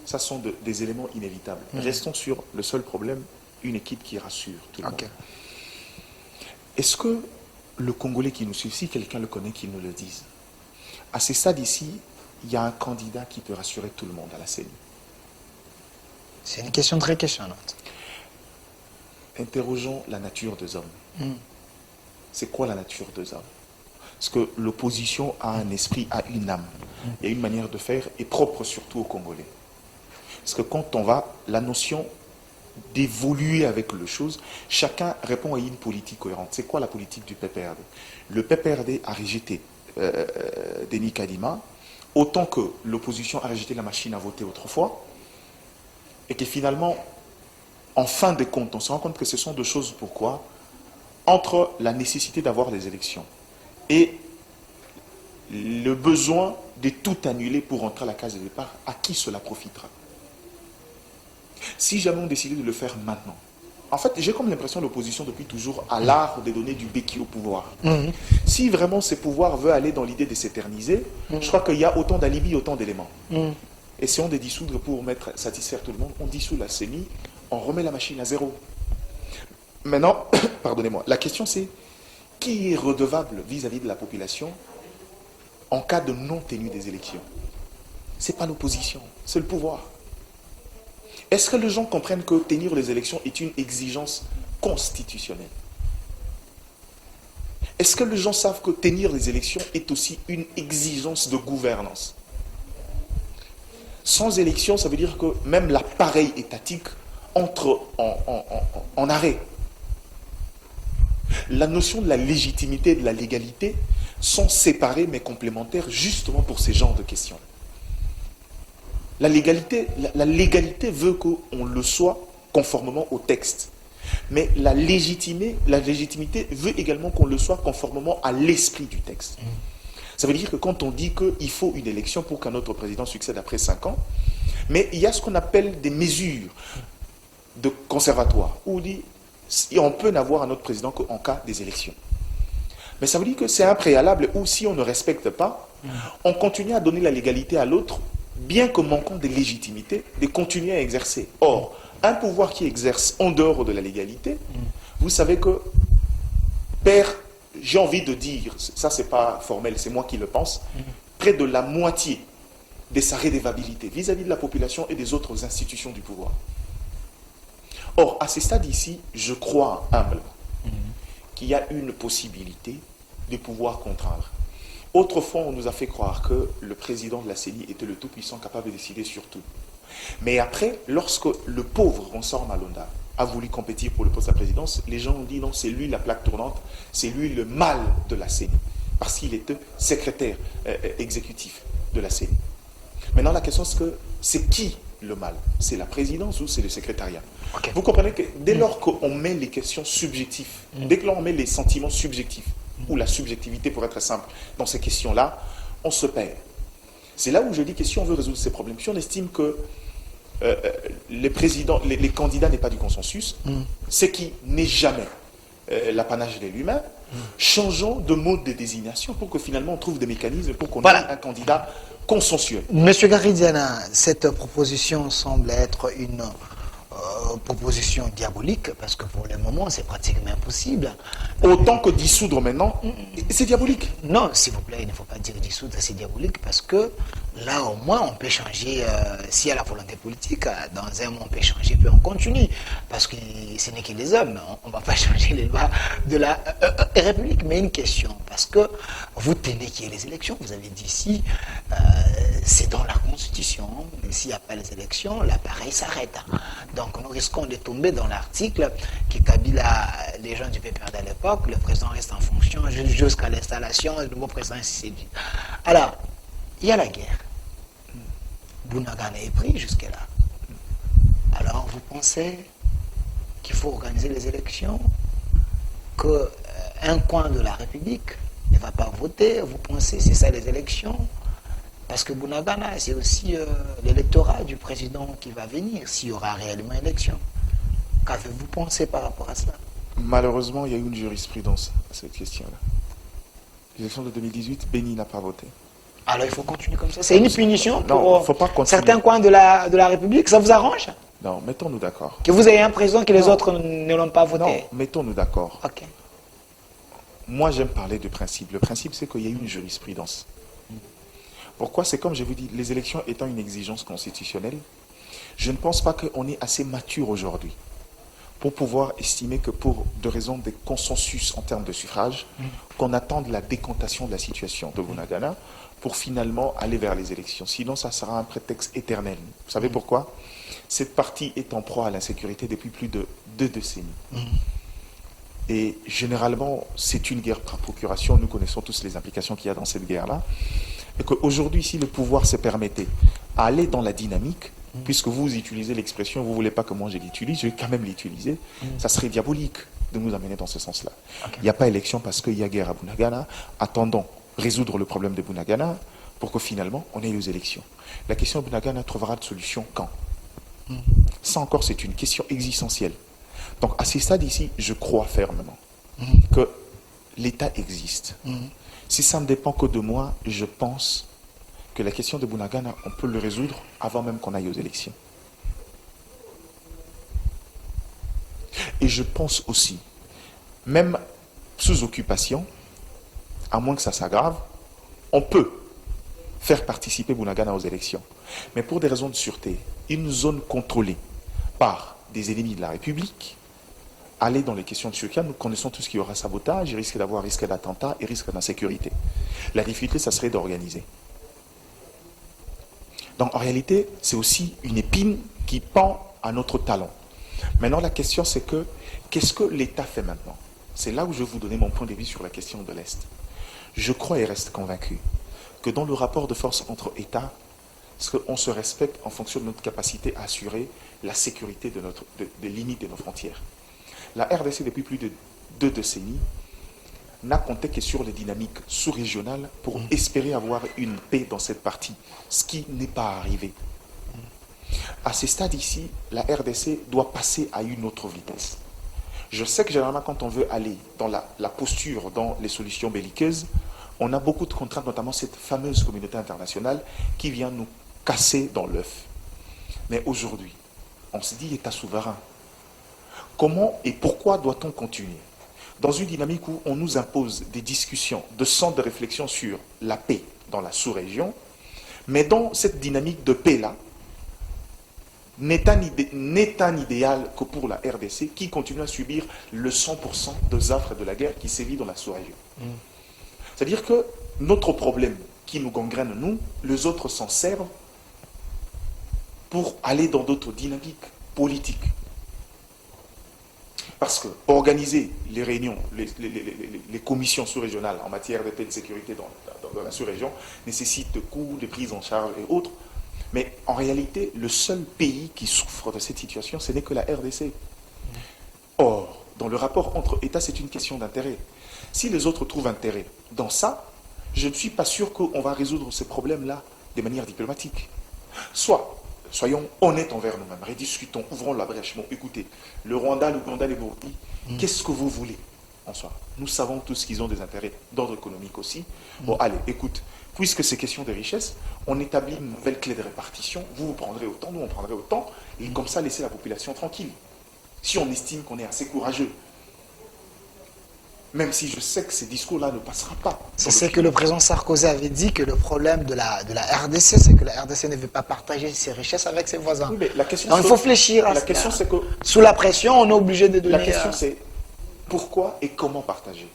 Ça sont des éléments inévitables. Restons sur le seul problème, une équipe qui rassure tout le monde. Est-ce que le Congolais qui nous suit, si quelqu'un le connaît, qu'il nous le dise, à ces stades ici, il y a un candidat qui peut rassurer tout le monde à la CENI? C'est une question très questionnante. Interrogeons la nature des hommes. C'est quoi la nature des hommes? Parce que l'opposition a un esprit, a une âme. Il y a une manière de faire, et propre surtout aux Congolais. Parce que quand on va, la notion d'évoluer avec les choses. Chacun répond à une politique cohérente. C'est quoi la politique du PPRD? Le PPRD a rejeté Denis Kadima, autant que l'opposition a rejeté la machine à voter autrefois, et que finalement, en fin de compte, on se rend compte que ce sont deux choses. Pourquoi? Entre la nécessité d'avoir des élections et le besoin de tout annuler pour rentrer à la case de départ, à qui cela profitera? Si jamais on décidait de le faire maintenant, en fait, j'ai comme l'impression l'opposition depuis toujours à l'art de donner du béquille au pouvoir. Si vraiment ce pouvoir veut aller dans l'idée de s'éterniser, je crois qu'il y a autant d'alibis, autant d'éléments. Essayons de dissoudre pour satisfaire tout le monde. On dissout la CENI, on remet la machine à zéro. Maintenant, pardonnez-moi, la question c'est qui est redevable vis-à-vis de la population en cas de non-tenue des élections? Ce n'est pas l'opposition, c'est le pouvoir. Est-ce que les gens comprennent que tenir les élections est une exigence constitutionnelle? Est-ce que les gens savent que tenir les élections est aussi une exigence de gouvernance? Sans élection, ça veut dire que même l'appareil étatique entre en arrêt. La notion de la légitimité et de la légalité sont séparées mais complémentaires justement pour ces genres de questions. La légalité veut qu'on le soit conformément au texte. Mais la légitimité veut également qu'on le soit conformément à l'esprit du texte. Ça veut dire que quand on dit qu'il faut une élection pour qu'un autre président succède après 5 ans, mais il y a ce qu'on appelle des mesures de conservatoire, où on dit on peut n'avoir un autre président qu'en cas des élections. Mais ça veut dire que c'est un préalable où si on ne respecte pas, on continue à donner la légalité à l'autre, bien que manquant de légitimité, de continuer à exercer. Or, un pouvoir qui exerce en dehors de la légalité, vous savez que perd, j'ai envie de dire, ça c'est pas formel, c'est moi qui le pense, près de la moitié de sa rédévabilité vis-à-vis de la population et des autres institutions du pouvoir. Or, à ce stade ici, je crois humblement qu'il y a une possibilité de pouvoir contraindre. Autrefois, on nous a fait croire que le président de la CENI était le tout-puissant capable de décider sur tout. Mais après, lorsque le pauvre Ronsard Malonda a voulu compétir pour le poste de la présidence, les gens ont dit non, c'est lui la plaque tournante, c'est lui le mal de la CENI, parce qu'il était secrétaire exécutif de la CENI. Maintenant, la question c'est que c'est qui le mal? C'est la présidence ou c'est le secrétariat? Okay. Vous comprenez que dès lors qu'on met les questions subjectives, dès que l'on met les sentiments subjectifs, ou la subjectivité pour être simple, dans ces questions-là, on se perd. C'est là où je dis que si on veut résoudre ces problèmes, si on estime que les candidats n'est pas du consensus, ce qui n'est jamais l'apanage de l'humain, changeons de mode de désignation pour que finalement on trouve des mécanismes pour qu'on ait un candidat consensuel. Monsieur Garidiana, cette proposition semble être une proposition diabolique, parce que pour le moment, c'est pratiquement impossible. Autant que dissoudre maintenant, c'est diabolique. Non, s'il vous plaît, il ne faut pas dire dissoudre, c'est diabolique, parce que là, au moins, on peut changer, s'il y a la volonté politique, dans un mois, on peut changer, puis on continue, parce que ce n'est que les hommes, on ne va pas changer les lois de la République. Mais une question, parce que vous tenez qu'il y ait les élections, vous avez dit ici, c'est dans la Constitution, s'il n'y a pas les élections, l'appareil s'arrête. Donc nous risquons de tomber dans l'article qui Kabila, les gens du PPRD à l'époque, le président reste en fonction jusqu'à l'installation du nouveau président, ainsi de suite. Alors, il y a la guerre. Bounagana est pris jusque-là. Alors vous pensez qu'il faut organiser les élections, qu'un coin de la République ne va pas voter, vous pensez c'est ça les élections? Parce que Bounagana, c'est aussi l'électorat du président qui va venir, s'il y aura réellement élection. Qu'avez-vous pensé par rapport à cela? Malheureusement, il y a eu une jurisprudence à cette question-là. L'élection de 2018, Béni n'a pas voté. Alors il faut continuer comme ça. C'est une punition pour faut pas certains coins de la République. Ça vous arrange? Non, mettons-nous d'accord. Que vous ayez un président que les autres ne l'ont pas voté? Non, mettons-nous d'accord. Ok. Moi, j'aime parler de principe. Le principe, c'est qu'il y a eu une jurisprudence. Pourquoi? C'est comme je vous dis, les élections étant une exigence constitutionnelle, je ne pense pas qu'on est assez mature aujourd'hui pour pouvoir estimer que pour de raisons de consensus en termes de suffrage, qu'on attende la décantation de la situation de Bunagana pour finalement aller vers les élections. Sinon, ça sera un prétexte éternel. Vous savez pourquoi? Cette partie est en proie à l'insécurité depuis plus de 2 décennies. Et généralement, c'est une guerre par procuration. Nous connaissons tous les implications qu'il y a dans cette guerre-là. Et qu'aujourd'hui, si le pouvoir se permettait d'aller dans la dynamique, puisque vous utilisez l'expression, vous ne voulez pas que moi je l'utilise, je vais quand même l'utiliser, ça serait diabolique de nous amener dans ce sens-là. Il n'y a pas élection parce qu'il y a guerre à Bunagana. Attendons résoudre le problème de Bunagana pour que finalement on ait les élections. La question de Bunagana trouvera de solution quand? Ça encore, c'est une question existentielle. Donc à ce stade ici, je crois fermement que l'État existe. Si ça ne dépend que de moi, je pense que la question de Bunagana, on peut le résoudre avant même qu'on aille aux élections. Et je pense aussi, même sous occupation, à moins que ça s'aggrave, on peut faire participer Bunagana aux élections. Mais pour des raisons de sûreté, une zone contrôlée par des ennemis de la République, aller dans les questions de sécurité, nous connaissons tout ce qu'il y aura sabotage, il risque d'avoir risque d'attentat et risque d'insécurité. La difficulté, ça serait d'organiser. Donc en réalité, c'est aussi une épine qui pend à notre talon. Maintenant, la question, c'est que, qu'est-ce que l'État fait maintenant? C'est là où je vais vous donner mon point de vue sur la question de l'Est. Je crois et reste convaincu que dans le rapport de force entre États, on se respecte en fonction de notre capacité à assurer la sécurité des limites de nos frontières. La RDC, depuis plus de 2 décennies, n'a compté que sur les dynamiques sous-régionales pour espérer avoir une paix dans cette partie, ce qui n'est pas arrivé. À ce stade ici, la RDC doit passer à une autre vitesse. Je sais que généralement, quand on veut aller dans la posture, dans les solutions belliqueuses, on a beaucoup de contraintes, notamment cette fameuse communauté internationale qui vient nous casser dans l'œuf. Mais aujourd'hui, on se dit État souverain. Comment et pourquoi doit-on continuer dans une dynamique où on nous impose des discussions, de centres de réflexion sur la paix dans la sous-région, mais dans cette dynamique de paix-là, n'est un idéal que pour la RDC qui continue à subir le 100% des affres de la guerre qui sévit dans la sous-région. C'est-à-dire que notre problème qui nous gangrène, nous, les autres s'en servent pour aller dans d'autres dynamiques politiques. Parce que organiser les réunions, les commissions sous-régionales en matière de paix et de sécurité dans la sous-région nécessite de coûts, de prises en charge et autres. Mais en réalité, le seul pays qui souffre de cette situation, ce n'est que la RDC. Or, dans le rapport entre États, c'est une question d'intérêt. Si les autres trouvent intérêt dans ça, je ne suis pas sûr qu'on va résoudre ces problèmes-là de manière diplomatique. Soit, soyons honnêtes envers nous-mêmes, rediscutons, ouvrons la brèche. Bon, écoutez, le Rwanda, l'Ouganda, les Burundi, qu'est-ce que vous voulez en soi? Nous savons tous qu'ils ont des intérêts d'ordre économique aussi. Bon, allez, écoute, puisque c'est question de richesse, on établit une nouvelle clé de répartition. Vous prendrez autant, nous on prendrait autant, et comme ça, laisser la population tranquille. Si on estime qu'on est assez courageux, même si je sais que ces discours-là ne passera pas. C'est ce que le président Sarkozy avait dit, que le problème de la RDC, c'est que la RDC ne veut pas partager ses richesses avec ses voisins. Oui, mais la question, donc il faut fléchir à la question, c'est que sous la pression, on est obligé de donner... La question, c'est pourquoi et comment partager.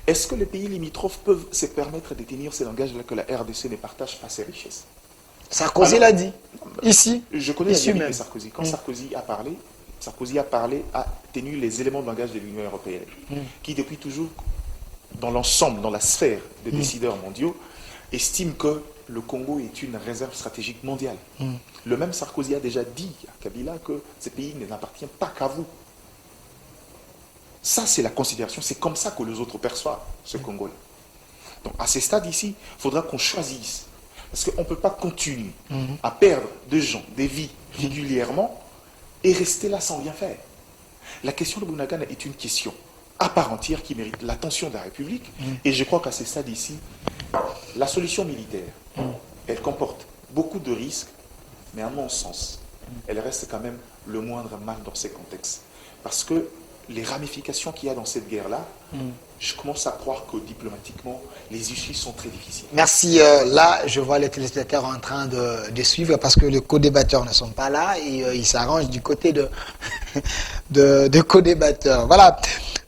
Est-ce que les pays limitrophes peuvent se permettre de tenir ces langages-là que la RDC ne partage pas ses richesses? Sarkozy l'a dit, ici. Je connais la dynamique de Sarkozy. Quand Sarkozy a tenu les éléments de langage de l'Union européenne, qui depuis toujours, dans l'ensemble, dans la sphère des décideurs mondiaux, estime que le Congo est une réserve stratégique mondiale. Le même Sarkozy a déjà dit à Kabila que ce pays n'appartient pas qu'à vous. Ça, c'est la considération. C'est comme ça que les autres perçoivent ce Congo-là. Donc, à ce stade ici, il faudra qu'on choisisse. Parce qu'on ne peut pas continuer à perdre des gens, des vies régulièrement et rester là sans rien faire. La question de Bunagana est une question à part entière qui mérite l'attention de la République. Et je crois qu'à ce stade ici, la solution militaire, elle comporte beaucoup de risques, mais à mon sens, elle reste quand même le moindre mal dans ces contextes. Parce que les ramifications qu'il y a dans cette guerre-là, je commence à croire que diplomatiquement, les issues sont très difficiles. Merci. Là, je vois les téléspectateurs en train de suivre parce que les co-débatteurs ne sont pas là et ils s'arrangent du côté de co-débatteurs. Voilà.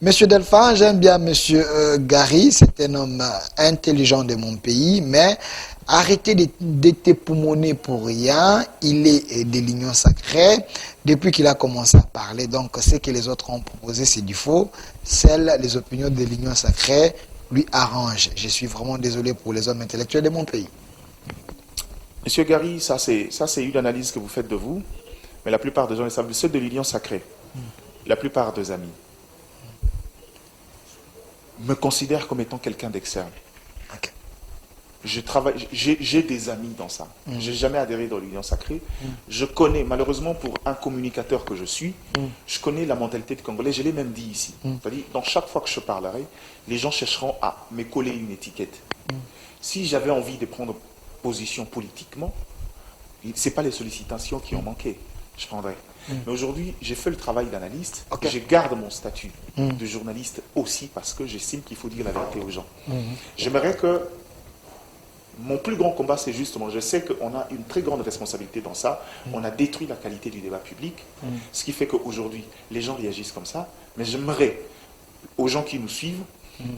Monsieur Delphin, j'aime bien Monsieur Gary, c'est un homme intelligent de mon pays, mais arrêtez d'être poumonné pour rien. Il est de l'Union sacrée. Depuis qu'il a commencé à parler, donc ce que les autres ont proposé, c'est du faux. Les opinions de l'Union sacrée lui arrangent. Je suis vraiment désolé pour les hommes intellectuels de mon pays. Monsieur Gary, ça c'est une analyse que vous faites de vous, mais la plupart des gens le savent, ceux de l'Union sacrée, la plupart des amis, me considèrent comme étant quelqu'un d'externe. Okay. J'ai des amis dans ça. J'ai jamais adhéré dans l'Union sacrée. Je connais, malheureusement pour un communicateur que je suis, je connais la mentalité du Congolais. Je l'ai même dit ici. C'est-à-dire, dans chaque fois que je parlerai, les gens chercheront à me coller une étiquette. Si j'avais envie de prendre position politiquement, ce n'est pas les sollicitations qui ont manqué. Je prendrais. Mais aujourd'hui, j'ai fait le travail d'analyste. Je garde mon statut de journaliste aussi parce que j'estime qu'il faut dire la vérité aux gens. J'aimerais que mon plus grand combat, c'est justement, je sais qu'on a une très grande responsabilité dans ça. On a détruit la qualité du débat public, ce qui fait qu'aujourd'hui, les gens réagissent comme ça. Mais j'aimerais, aux gens qui nous suivent,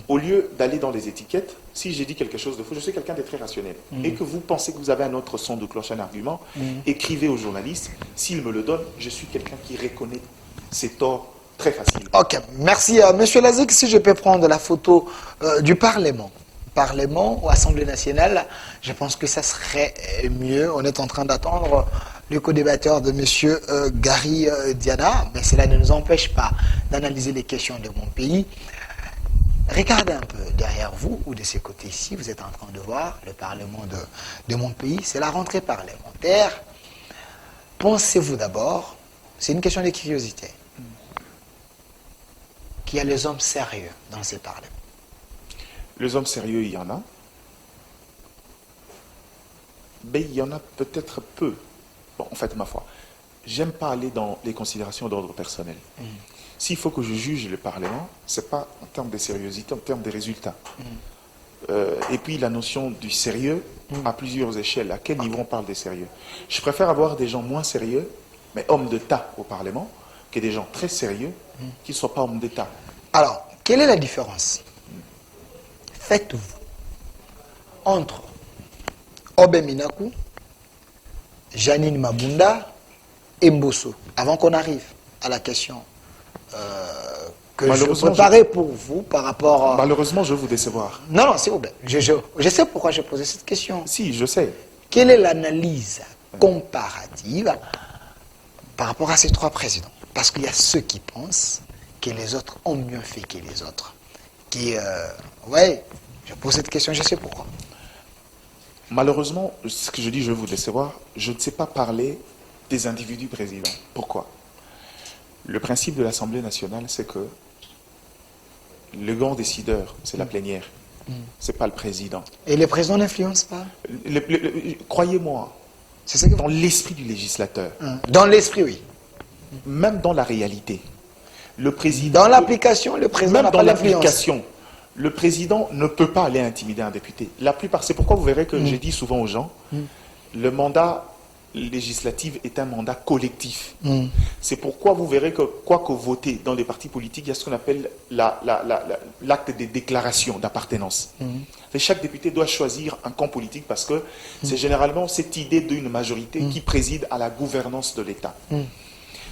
au lieu d'aller dans les étiquettes, si j'ai dit quelque chose de faux, je suis quelqu'un de très rationnel, et que vous pensez que vous avez un autre son de cloche, un argument, écrivez aux journalistes. S'ils me le donnent, je suis quelqu'un qui reconnaît ses torts très facilement. Ok, merci. Monsieur Lazik, si je peux prendre la photo du Parlement. Parlement ou Assemblée nationale, je pense que ça serait mieux. On est en train d'attendre le co-débatteur de Monsieur Gary Diana, mais cela ne nous empêche pas d'analyser les questions de mon pays. Regardez un peu derrière vous ou de ces côtés ici, vous êtes en train de voir le Parlement de mon pays. C'est la rentrée parlementaire. Pensez-vous d'abord, c'est une question de curiosité, qu'il y a les hommes sérieux dans ces parlements? Les hommes sérieux, il y en a. Mais il y en a peut-être peu. Bon, en fait, ma foi, j'aime pas aller dans les considérations d'ordre personnel. S'il faut que je juge le Parlement, ce n'est pas en termes de sérieuxité, en termes de résultats. Et puis la notion du sérieux à plusieurs échelles. À quel niveau on parle des sérieux? Je préfère avoir des gens moins sérieux, mais hommes d'État au Parlement, que des gens très sérieux qui ne soient pas hommes d'État. Alors, quelle est la différence, faites-vous, entre Obe Minaku, Janine Mabunda et Mbosso, avant qu'on arrive à la question que je préparais pour vous par rapport à... Malheureusement, je vais vous décevoir. Non, non, s'il vous plaît. Je sais pourquoi j'ai posé cette question. Si, je sais. Quelle est l'analyse comparative par rapport à ces trois présidents? Parce qu'il y a ceux qui pensent que les autres ont mieux fait que les autres. Ouais, je pose cette question, je sais pourquoi. Malheureusement, ce que je dis, je vais vous décevoir, je ne sais pas parler des individus présidents. Pourquoi? Le principe de l'Assemblée nationale, c'est que le grand décideur, c'est la plénière. Ce n'est pas le président. Et le président n'influence pas? Croyez-moi, dans l'esprit du législateur. Dans l'esprit, oui. Même dans la réalité. Le président... Dans l'application, le président n'a pas l'influence. Le président ne peut pas aller intimider un député. La plupart, c'est pourquoi vous verrez que j'ai dit souvent aux gens, le mandat législatif est un mandat collectif. C'est pourquoi vous verrez que, quoi que voter dans les partis politiques, il y a ce qu'on appelle l'acte de déclaration d'appartenance. Chaque député doit choisir un camp politique parce que c'est généralement cette idée d'une majorité qui préside à la gouvernance de l'État.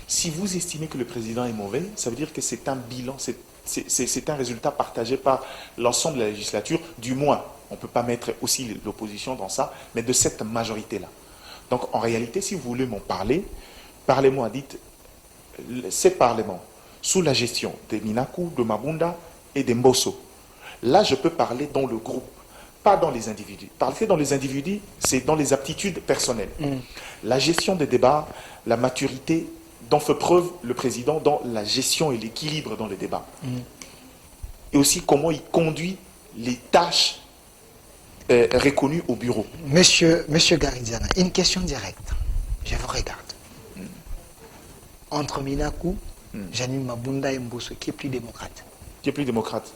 Si vous estimez que le président est mauvais, ça veut dire que c'est un bilan, c'est un résultat partagé par l'ensemble de la législature, du moins, on ne peut pas mettre aussi l'opposition dans ça, mais de cette majorité-là. Donc en réalité, si vous voulez m'en parler, parlez-moi, dites, ces parlements, sous la gestion de Minaku, de Mabunda et de Mbosso, là je peux parler dans le groupe, pas dans les individus. Parler dans les individus, c'est dans les aptitudes personnelles. La gestion des débats, la maturité, dont fait preuve le président dans la gestion et l'équilibre dans les débats. Et aussi comment il conduit les tâches reconnues au bureau. Monsieur Gary Diana, une question directe. Je vous regarde. Entre Minaku Janine Mabunda Mbosso, qui est plus démocrate? Qui est plus démocrate?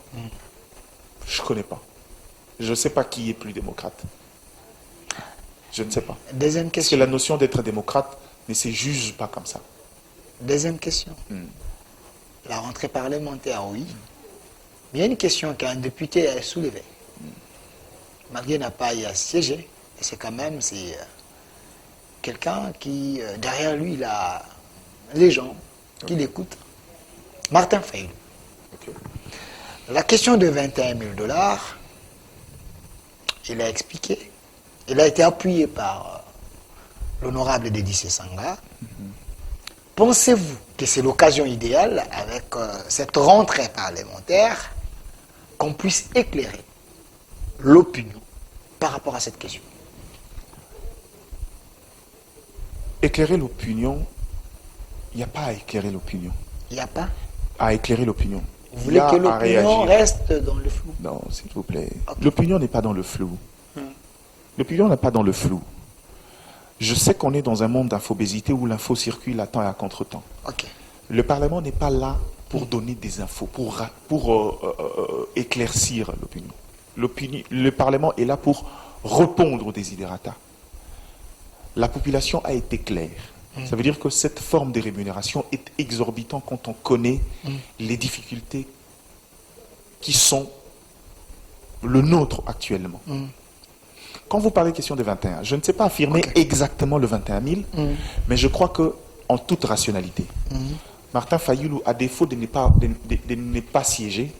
Je ne connais pas. Je ne sais pas qui est plus démocrate. Je ne sais pas. Deuxième Parce que question. la notion d'être démocrate ne se juge pas comme ça. Deuxième question. La rentrée parlementaire, oui. Mais il y a une question qu'un député a soulevée. Malgré n'a pas y a siégé, et c'est quand même quelqu'un qui, derrière lui, il a les gens qui l'écoutent. Martin Fayulu. Ok. La question de 21 000 $, il a expliqué. Il a été appuyé par l'honorable Dédi Sesanga. Pensez-vous que c'est l'occasion idéale, avec cette rentrée parlementaire, qu'on puisse éclairer l'opinion par rapport à cette question? Éclairer l'opinion, il n'y a pas à éclairer l'opinion. Il n'y a pas? À éclairer l'opinion. Vous voulez que l'opinion réagir. reste dans le flou? Non, s'il vous plaît. Ok. L'opinion n'est pas dans le flou. L'opinion n'est pas dans le flou. Je sais qu'on est dans un monde d'infobésité où l'info circule à temps et à contre-temps. Ok. Le Parlement n'est pas là pour donner des infos, pour éclaircir l'opinion. Le Parlement est là pour répondre aux desiderata. La population a été claire. Ça veut dire que cette forme de rémunération est exorbitante quand on connaît les difficultés qui sont le nôtre actuellement. Quand vous parlez question de 21, je ne sais pas affirmer exactement le 21 000, mais je crois que, en toute rationalité, Martin Fayulu, à défaut de ne pas siéger,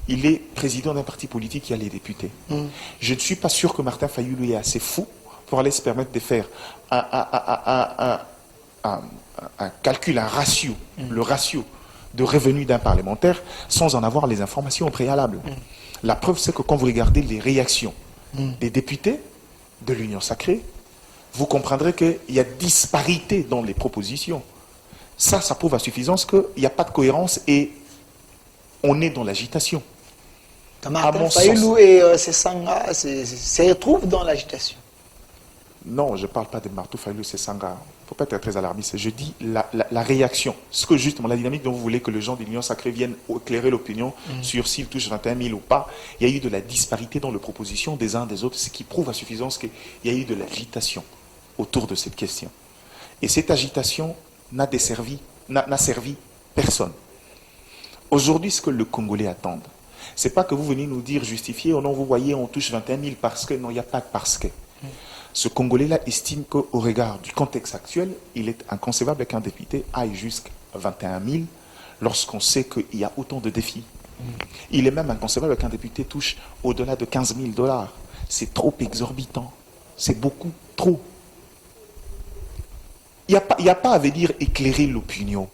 il est président d'un parti politique qui a les députés. Je ne suis pas sûr que Martin Fayulu est assez fou pour aller se permettre de faire un calcul, un ratio, le ratio de revenus d'un parlementaire sans en avoir les informations au préalable. La preuve, c'est que quand vous regardez les réactions des députés de l'Union sacrée, vous comprendrez qu'il y a disparité dans les propositions. Ça prouve à suffisance qu'il n'y a pas de cohérence et on est dans l'agitation. Martin Fayulu et Sesanga se retrouvent dans l'agitation. Non, je ne parle pas de Martin Fayulu, Sesanga. Il ne faut pas être très alarmiste. Je dis la réaction. Ce que justement, la dynamique dont vous voulez que les gens de l'Union sacrée viennent éclairer l'opinion sur s'ils touchent 21 000 ou pas, il y a eu de la disparité dans les propositions des uns des autres, ce qui prouve à suffisance qu'il y a eu de l'agitation autour de cette question. Et cette agitation n'a servi personne. Aujourd'hui, ce que le Congolais attend, ce n'est pas que vous veniez nous dire, justifier, oh non, vous voyez, on touche 21 000 parce que, non, il n'y a pas de parce que. Ce Congolais-là estime qu'au regard du contexte actuel, il est inconcevable qu'un député aille jusqu'à 21 000 lorsqu'on sait qu'il y a autant de défis. Il est même inconcevable qu'un député touche au-delà de 15 000 $. C'est trop exorbitant. C'est beaucoup trop. Il n'y a pas à venir éclairer l'opinion.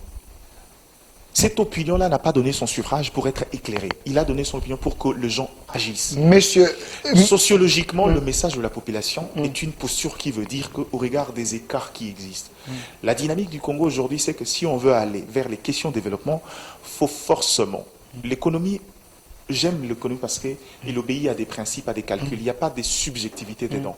Cette opinion-là n'a pas donné son suffrage pour être éclairée. Il a donné son opinion pour que les gens agissent. Monsieur... Sociologiquement, le message de la population est une posture qui veut dire qu'au regard des écarts qui existent, la dynamique du Congo aujourd'hui, c'est que si on veut aller vers les questions de développement, il faut forcément... L'économie, j'aime l'économie parce qu'il obéit à des principes, à des calculs. Il n'y a pas de subjectivité dedans.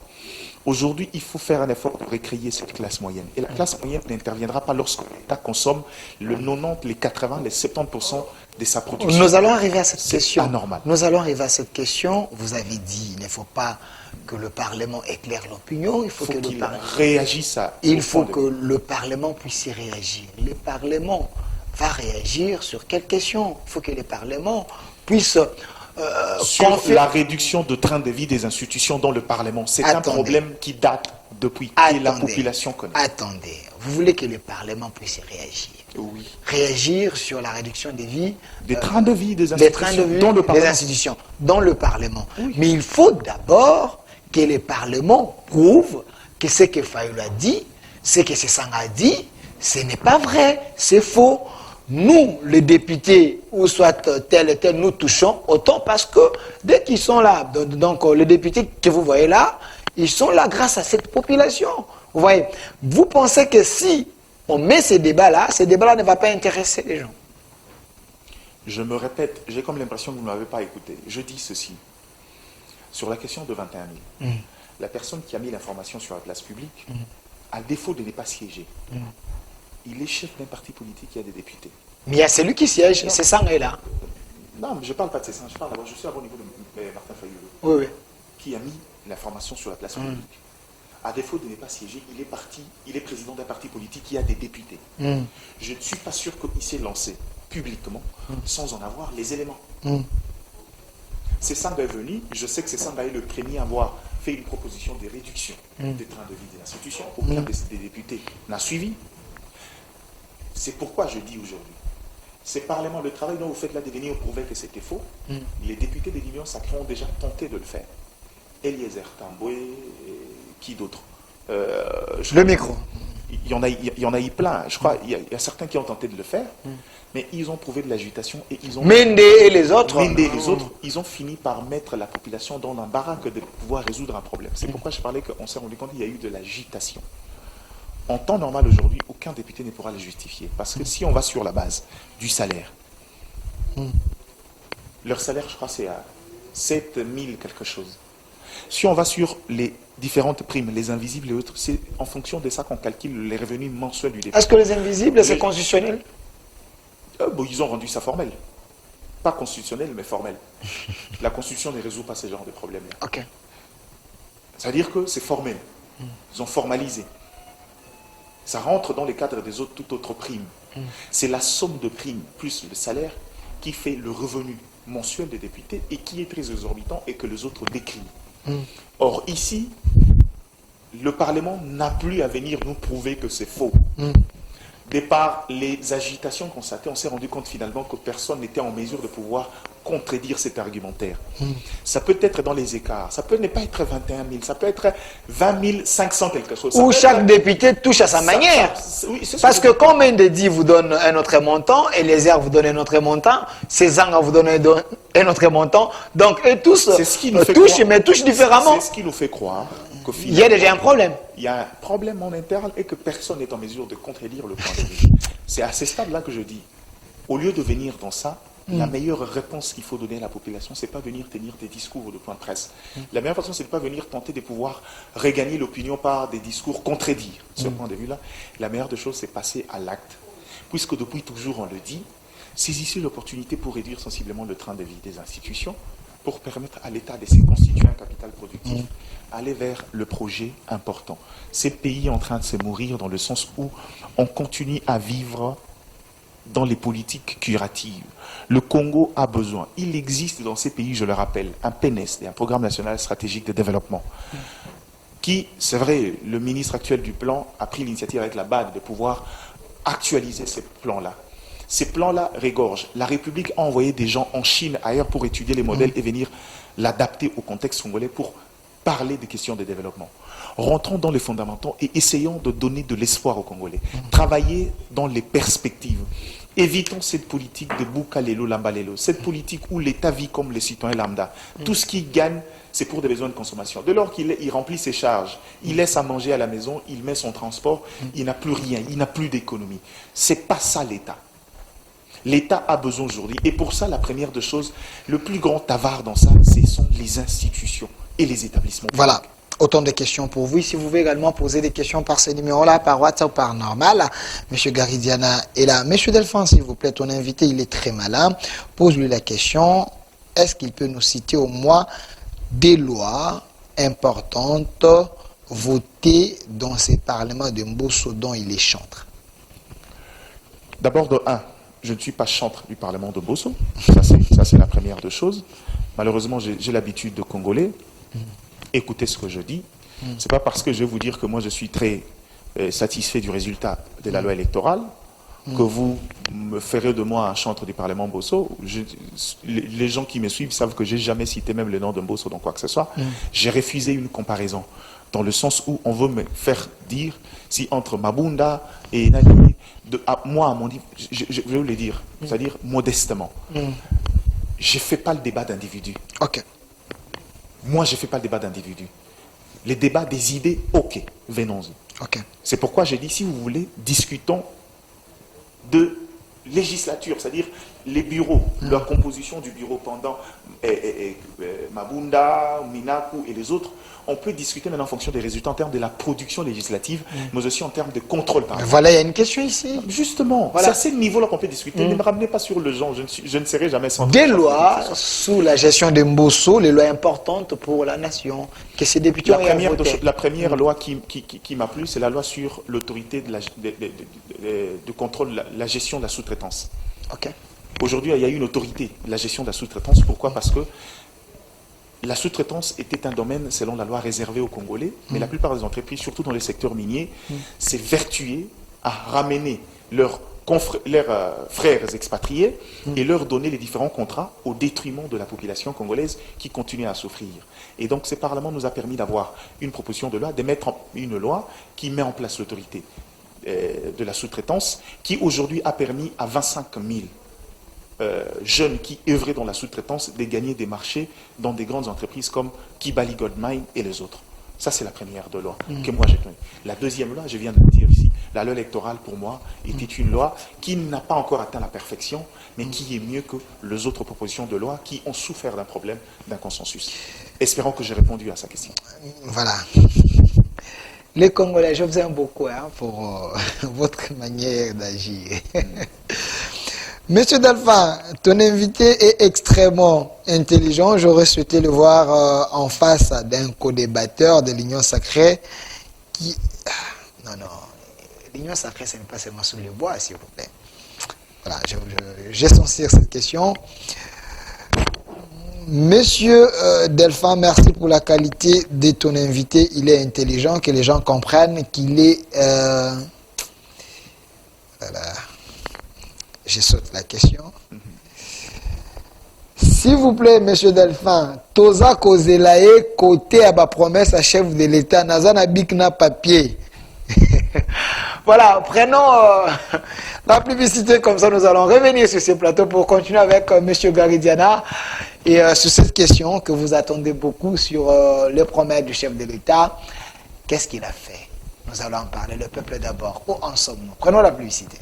Aujourd'hui, il faut faire un effort pour recréer cette classe moyenne. Et la classe moyenne n'interviendra pas lorsque l'État consomme le 90, les 80, les 70% de sa production. Nous allons arriver à cette question. C'est anormal. Nous allons arriver à cette question. Vous avez dit, il ne faut pas que le Parlement éclaire l'opinion. Il faut que qu'il réagisse à... Il faut que le Parlement puisse y réagir. Le Parlement va réagir sur quelle question? Il faut que le Parlement puisse... sur la réduction de train de vie des institutions dans le Parlement. C'est un problème qui date depuis que la population connaît. Attendez, vous voulez que le Parlement puisse y réagir? Oui. Réagir sur la réduction des vies... Des trains de vie des institutions dans le Parlement. Des institutions dans le Parlement. Oui. Mais il faut d'abord que le Parlement prouve que ce que Fayulu a dit, ce que Sesanga a dit, ce n'est pas vrai, c'est faux. Nous, les députés, ou soit tel et tel, nous touchons autant parce que dès qu'ils sont là, donc les députés que vous voyez là, ils sont là grâce à cette population. Vous voyez, vous pensez que si on met ces débats-là ne vont pas intéresser les gens? Je me répète, j'ai comme l'impression que vous ne m'avez pas écouté. Je dis ceci. Sur la question de 21 000, la personne qui a mis l'information sur la place publique, à défaut de ne pas siéger, il est chef d'un parti politique qui a des députés. Mais il y a celui qui siège, c'est ça là. Non, mais je ne parle pas de ces sens. Je parle d'abord, je suis à bon niveau de Martin Fayulu, Oui, oui. qui a mis l'information sur la place publique. À défaut de ne pas siéger, il est parti, il est président d'un parti politique qui a des députés. Je ne suis pas sûr qu'il s'est lancé publiquement sans en avoir les éléments. C'est Sanga est venu, je sais que c'est Sanga est le premier à avoir fait une proposition de réduction des trains de vie des institutions. Aucun des députés n'a suivi. C'est pourquoi je dis aujourd'hui, ces parlements, le travail dont vous faites là de venir prouver que c'était faux, les députés de l'Union sacrée ont déjà tenté de le faire. Eliezer Tamboué, qui d'autre Le micro. Il y en a eu plein. Je crois qu'il y a certains qui ont tenté de le faire, mais ils ont prouvé de l'agitation et ils ont... Mende et les autres. Mende et les autres, ils ont fini par mettre la population dans l'embarras que de pouvoir résoudre un problème. C'est pourquoi je parlais qu'on s'est rendu compte qu'il y a eu de l'agitation. En temps normal aujourd'hui, aucun député ne pourra le justifier. Parce que si on va sur la base du salaire, leur salaire, je crois, c'est à 7 000 quelque chose. Si on va sur les différentes primes, les invisibles et autres, c'est en fonction de ça qu'on calcule les revenus mensuels du député. Est-ce que les invisibles, c'est constitutionnel? Bon, ils ont rendu ça formel. Pas constitutionnel, mais formel. La Constitution ne résout pas ce genre de problème-là. Ok. C'est-à-dire que c'est formel. Ils ont formalisé. Ça rentre dans les cadres des autres, toute autre prime. C'est la somme de primes plus le salaire qui fait le revenu mensuel des députés et qui est très exorbitant et que les autres décrient. Or, ici, le Parlement n'a plus à venir nous prouver que c'est faux. De par les agitations constatées, on s'est rendu compte finalement que personne n'était en mesure de pouvoir contredire cet argumentaire. Ça peut être dans les écarts, ça peut ne pas être 21 000, ça peut être 20 500 quelque chose. Où chaque député touche à sa manière. Oui, parce que quand Mendedi vous donne un autre montant, Eliezer vous donne un autre montant, Cézanne vous donne un autre montant, donc eux tous touchent, mais touchent différemment. C'est ce qui nous fait croire qu'au final, il y a déjà un problème. Il y a un problème en interne et que personne n'est en mesure de contredire le point de vue. C'est à ce stade-là que je dis, au lieu de venir dans ça, la meilleure réponse qu'il faut donner à la population, c'est pas venir tenir des discours ou de points de presse. La meilleure façon, c'est de ne pas venir tenter de pouvoir regagner l'opinion par des discours contredire ce point de vue-là. La meilleure des choses, c'est passer à l'acte. Puisque depuis toujours, on le dit, saisissez l'opportunité pour réduire sensiblement le train de vie des institutions, pour permettre à l'État de se constituer un capital productif, aller vers le projet important. Ces pays en train de se mourir dans le sens où on continue à vivre dans les politiques curatives. Le Congo a besoin. Il existe dans ces pays, je le rappelle, un PNES, un Programme national stratégique de développement, qui, c'est vrai, le ministre actuel du plan a pris l'initiative avec la BAD de pouvoir actualiser ces plans-là. Ces plans-là régorgent. La République a envoyé des gens en Chine, ailleurs, pour étudier les modèles et venir l'adapter au contexte congolais pour parler des questions de développement. Rentrons dans les fondamentaux et essayons de donner de l'espoir aux Congolais. Travailler dans les perspectives. Évitons cette politique de Boukalelo, Lambalelo, cette politique où l'État vit comme les citoyens lambda. Tout ce qu'il gagne, c'est pour des besoins de consommation. Dès lors qu'il remplit ses charges, il laisse à manger à la maison, il met son transport, il n'a plus rien, il n'a plus d'économie. C'est pas ça l'État. L'État a besoin aujourd'hui. Et pour ça, la première des choses, le plus grand avare dans ça, ce sont les institutions et les établissements publics. Voilà. Autant de questions pour vous. Si vous voulez également poser des questions par ce numéro-là, par WhatsApp ou par normal, M. Garidiana est là. M. Delphine, s'il vous plaît, ton invité, il est très malin. Pose-lui la question, est-ce qu'il peut nous citer au moins des lois importantes votées dans ces parlements de Mbosso dont il est chantre? D'abord, de 1, je ne suis pas chantre du Parlement de Mbosso. Ça, c'est la première des choses. Malheureusement, j'ai l'habitude de Congolais. Écoutez ce que je dis. Ce n'est pas parce que je vais vous dire que moi je suis très satisfait du résultat de la loi électorale que vous me ferez de moi un chantre du Parlement Mbosso. Les gens qui me suivent savent que je n'ai jamais cité même le nom de Mbosso dans quoi que ce soit. J'ai refusé une comparaison dans le sens où on veut me faire dire si entre Mabunda et Nani, moi, à mon niveau, je vais vous le dire, c'est-à-dire modestement, je ne fais pas le débat d'individu. Ok. Moi, je ne fais pas le débat d'individu. Les débats des idées, ok, venons-y. Okay. C'est pourquoi j'ai dit, si vous voulez, discutons de législature, c'est-à-dire les bureaux, la composition du bureau pendant Mabunda, Minaku et les autres, on peut discuter maintenant en fonction des résultats en termes de la production législative, mais aussi en termes de contrôle. Voilà, il y a une question ici. Justement, voilà. C'est à ce niveau-là qu'on peut discuter. Ne me ramenez pas sur le genre, je ne serai jamais sans. Des lois sous la gestion de Mbosso, les lois importantes pour la nation, que ces députés ont voté. La première loi qui m'a plu, c'est la loi sur l'autorité de contrôle, la gestion de la sous-traitance. Ok. Aujourd'hui, il y a une autorité de la gestion de la sous-traitance. Pourquoi? Parce que la sous-traitance était un domaine, selon la loi, réservé aux Congolais, mais la plupart des entreprises, surtout dans les secteurs miniers, s'est vertué à ramener leurs frères expatriés et leur donner les différents contrats au détriment de la population congolaise qui continuait à souffrir. Et donc, ce Parlement nous a permis d'avoir une proposition de loi, de mettre une loi qui met en place l'autorité de la sous-traitance, qui aujourd'hui a permis à 25 000 jeunes qui œuvraient dans la sous-traitance de gagner des marchés dans des grandes entreprises comme Kibali Gold Mine et les autres. Ça, c'est la première de loi que moi j'ai connue. La deuxième loi, je viens de le dire ici, la loi électorale pour moi était une loi qui n'a pas encore atteint la perfection, mais qui est mieux que les autres propositions de loi qui ont souffert d'un problème, d'un consensus. Espérons que j'ai répondu à sa question. Voilà. Les Congolais, je vous aime beaucoup pour votre manière d'agir. Monsieur Delphin, ton invité est extrêmement intelligent. J'aurais souhaité le voir en face d'un co-débatteur de l'Union sacrée qui... Non, l'Union sacrée, ce n'est pas seulement sous les bois, s'il vous plaît. Voilà, j'essentiel cette question. Monsieur Delphin, merci pour la qualité de ton invité. Il est intelligent, que les gens comprennent qu'il est... Voilà. Je saute la question. S'il vous plaît, monsieur Delphin, Toza Kozelae, côté à ma promesse à chef de l'État, Nazana Bikna papier. Voilà, prenons la publicité, comme ça nous allons revenir sur ce plateau pour continuer avec monsieur Garidiana et sur cette question que vous attendez beaucoup sur les promesses du chef de l'État. Qu'est-ce qu'il a fait? Nous allons en parler, le peuple d'abord. Où en sommes-nous? Prenons la publicité.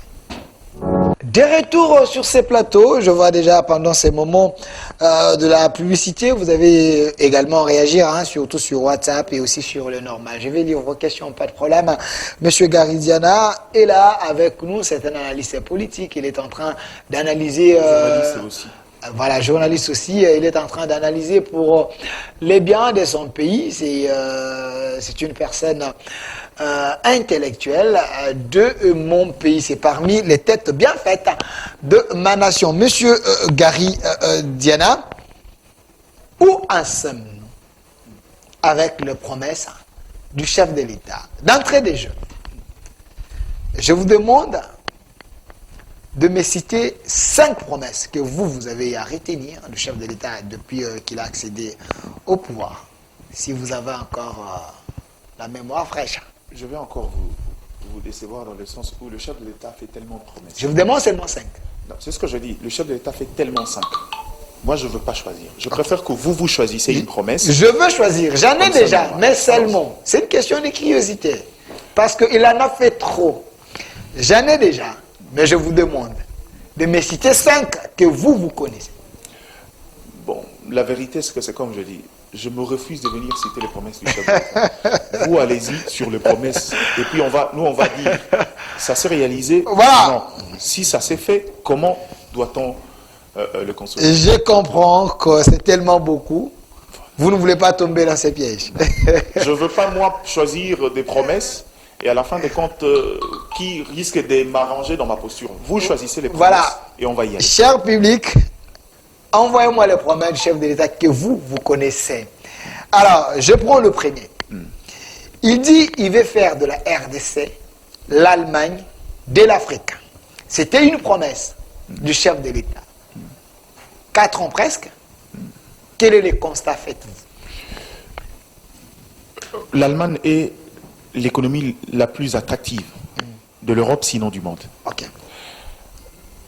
De retour sur ces plateaux, je vois déjà pendant ces moments de la publicité, vous avez également réagi, surtout sur WhatsApp et aussi sur le normal. Je vais lire vos questions, pas de problème. Monsieur Garidiana est là avec nous, c'est un analyste politique, il est en train d'analyser... journaliste aussi. Voilà, journaliste aussi, il est en train d'analyser pour les biens de son pays. C'est une personne intellectuelle de mon pays. C'est parmi les têtes bien faites de ma nation. Monsieur Gary Diana, où en sommes-nous avec les promesses du chef de l'État? D'entrée des jeux, je vous demande de me citer 5 promesses que vous avez à retenir du chef de l'État depuis qu'il a accédé au pouvoir. Si vous avez encore la mémoire fraîche. Je vais encore vous décevoir dans le sens où le chef de l'État fait tellement de promesses. Je vous demande seulement 5. Non, c'est ce que je dis. Le chef de l'État fait tellement 5. Moi, je ne veux pas choisir. Je préfère que vous choisissez une promesse. Je veux choisir. J'en ai déjà, mais seulement. C'est une question de curiosité. Parce qu'il en a fait trop. J'en ai déjà, mais je vous demande de me citer 5 que vous connaissez. Bon, la vérité, c'est que c'est comme je dis. Je me refuse de venir citer les promesses du chef de l'État. Vous, allez-y sur les promesses. Et puis, on va dire, ça s'est réalisé. Voilà. Non. Si ça s'est fait, comment doit-on le construire? Je comprends que c'est tellement beaucoup. Vous ne voulez pas tomber dans ces pièges. Je ne veux pas, moi, choisir des promesses et à la fin des comptes, qui risque de m'arranger dans ma posture. Vous choisissez les promesses et on va y aller. Cher public, envoyez-moi les promesses du chef de l'État que vous connaissez. Alors, je prends le premier. Il dit qu'il veut faire de la RDC l'Allemagne de l'Afrique. C'était une promesse du chef de l'État. 4 ans presque. Quel est le constat faites-vous? L'Allemagne est l'économie la plus attractive de l'Europe, sinon du monde. Ok.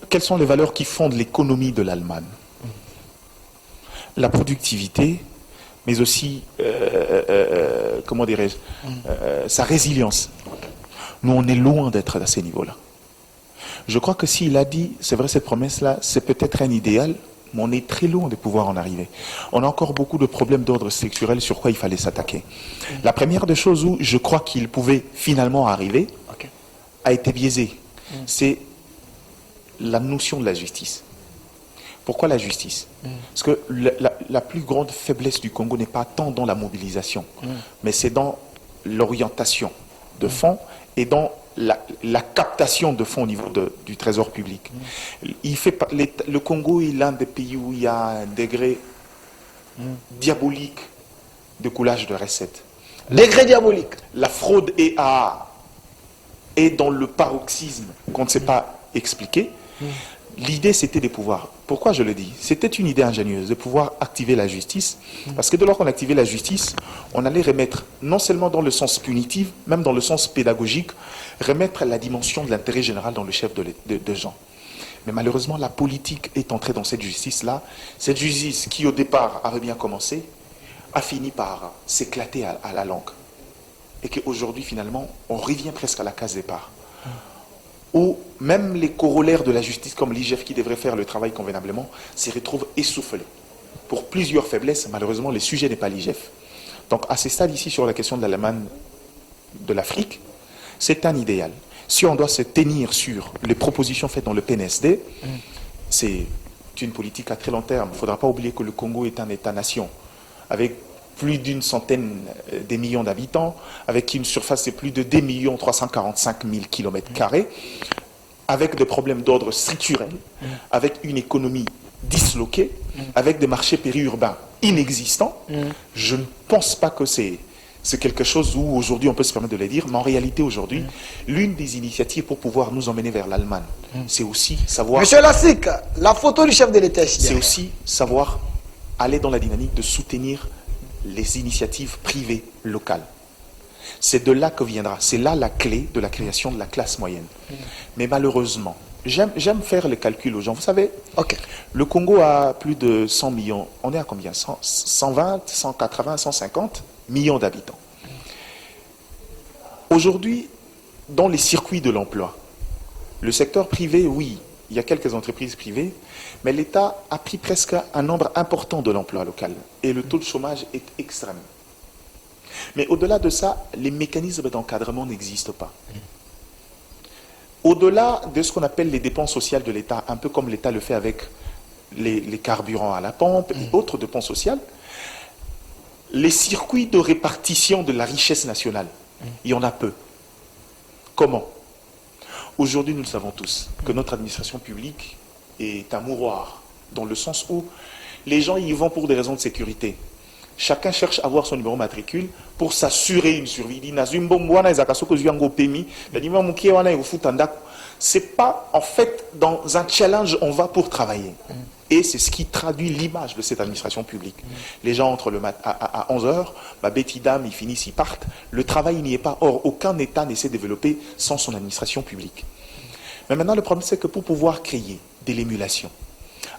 Quelles sont les valeurs qui fondent l'économie de l'Allemagne? La productivité, mais aussi, comment dirais-je, sa résilience. Nous, on est loin d'être à ces niveaux-là. Je crois que s'il a dit, c'est vrai, cette promesse-là, c'est peut-être un idéal, mais on est très loin de pouvoir en arriver. On a encore beaucoup de problèmes d'ordre structurel sur quoi il fallait s'attaquer. La première des choses où je crois qu'il pouvait finalement arriver a été biaisée. C'est la notion de la justice. Pourquoi la justice? Parce que la plus grande faiblesse du Congo n'est pas tant dans la mobilisation, mais c'est dans l'orientation de fonds et dans la captation de fonds au niveau du trésor public. Le Congo est l'un des pays où il y a un degré diabolique de coulage de recettes. Degré diabolique. La fraude est dans le paroxysme qu'on ne sait pas expliquer. L'idée, c'était de pouvoir. Pourquoi je le dis? C'était une idée ingénieuse de pouvoir activer la justice. Parce que dès lors qu'on activait la justice, on allait remettre, non seulement dans le sens punitif, même dans le sens pédagogique, remettre la dimension de l'intérêt général dans le chef de gens. Mais malheureusement, la politique est entrée dans cette justice-là. Cette justice qui, au départ, avait bien commencé, a fini par s'éclater à la langue. Et qu'aujourd'hui, finalement, on revient presque à la case départ. Où même les corollaires de la justice, comme l'IGF qui devrait faire le travail convenablement, s'y retrouvent essoufflés. Pour plusieurs faiblesses, malheureusement, le sujet n'est pas l'IGF. Donc, à ce stade ici, sur la question de l'Allemagne de l'Afrique, c'est un idéal. Si on doit se tenir sur les propositions faites dans le PNSD, c'est une politique à très long terme. Il ne faudra pas oublier que le Congo est un État-nation, avec plus d'une centaine de millions d'habitants, avec une surface de plus de 2 345 000 km², avec des problèmes d'ordre structurel, avec une économie disloquée, avec des marchés périurbains inexistants. Je ne pense pas que c'est quelque chose où aujourd'hui on peut se permettre de le dire, mais en réalité aujourd'hui, l'une des initiatives pour pouvoir nous emmener vers l'Allemagne, c'est aussi savoir... Monsieur Lassik, la photo du chef de l'État. C'est aussi savoir aller dans la dynamique de soutenir les initiatives privées locales. C'est de là que viendra, c'est là la clé de la création de la classe moyenne. Mais malheureusement, j'aime faire les calculs aux gens. Vous savez, le Congo a plus de 100 millions, on est à combien? 120, 180, 150 millions d'habitants. Aujourd'hui, dans les circuits de l'emploi, le secteur privé, oui, il y a quelques entreprises privées, mais l'État a pris presque un nombre important de l'emploi local. Et le taux de chômage est extrême. Mais au-delà de ça, les mécanismes d'encadrement n'existent pas. Au-delà de ce qu'on appelle les dépenses sociales de l'État, un peu comme l'État le fait avec les carburants à la pompe et autres dépenses sociales, les circuits de répartition de la richesse nationale, il y en a peu. Comment? Aujourd'hui, nous le savons tous, que notre administration publique est un mouroir, dans le sens où les gens y vont pour des raisons de sécurité. Chacun cherche à avoir son numéro matricule pour s'assurer une survie. C'est pas, en fait, dans un challenge, on va pour travailler. Et c'est ce qui traduit l'image de cette administration publique. Les gens entrent à 11h, bêtis dames, ils finissent, ils partent. Le travail n'y est pas. Or, aucun État ne s'est développé sans son administration publique. Mais maintenant, le problème, c'est que pour pouvoir créer de l'émulation,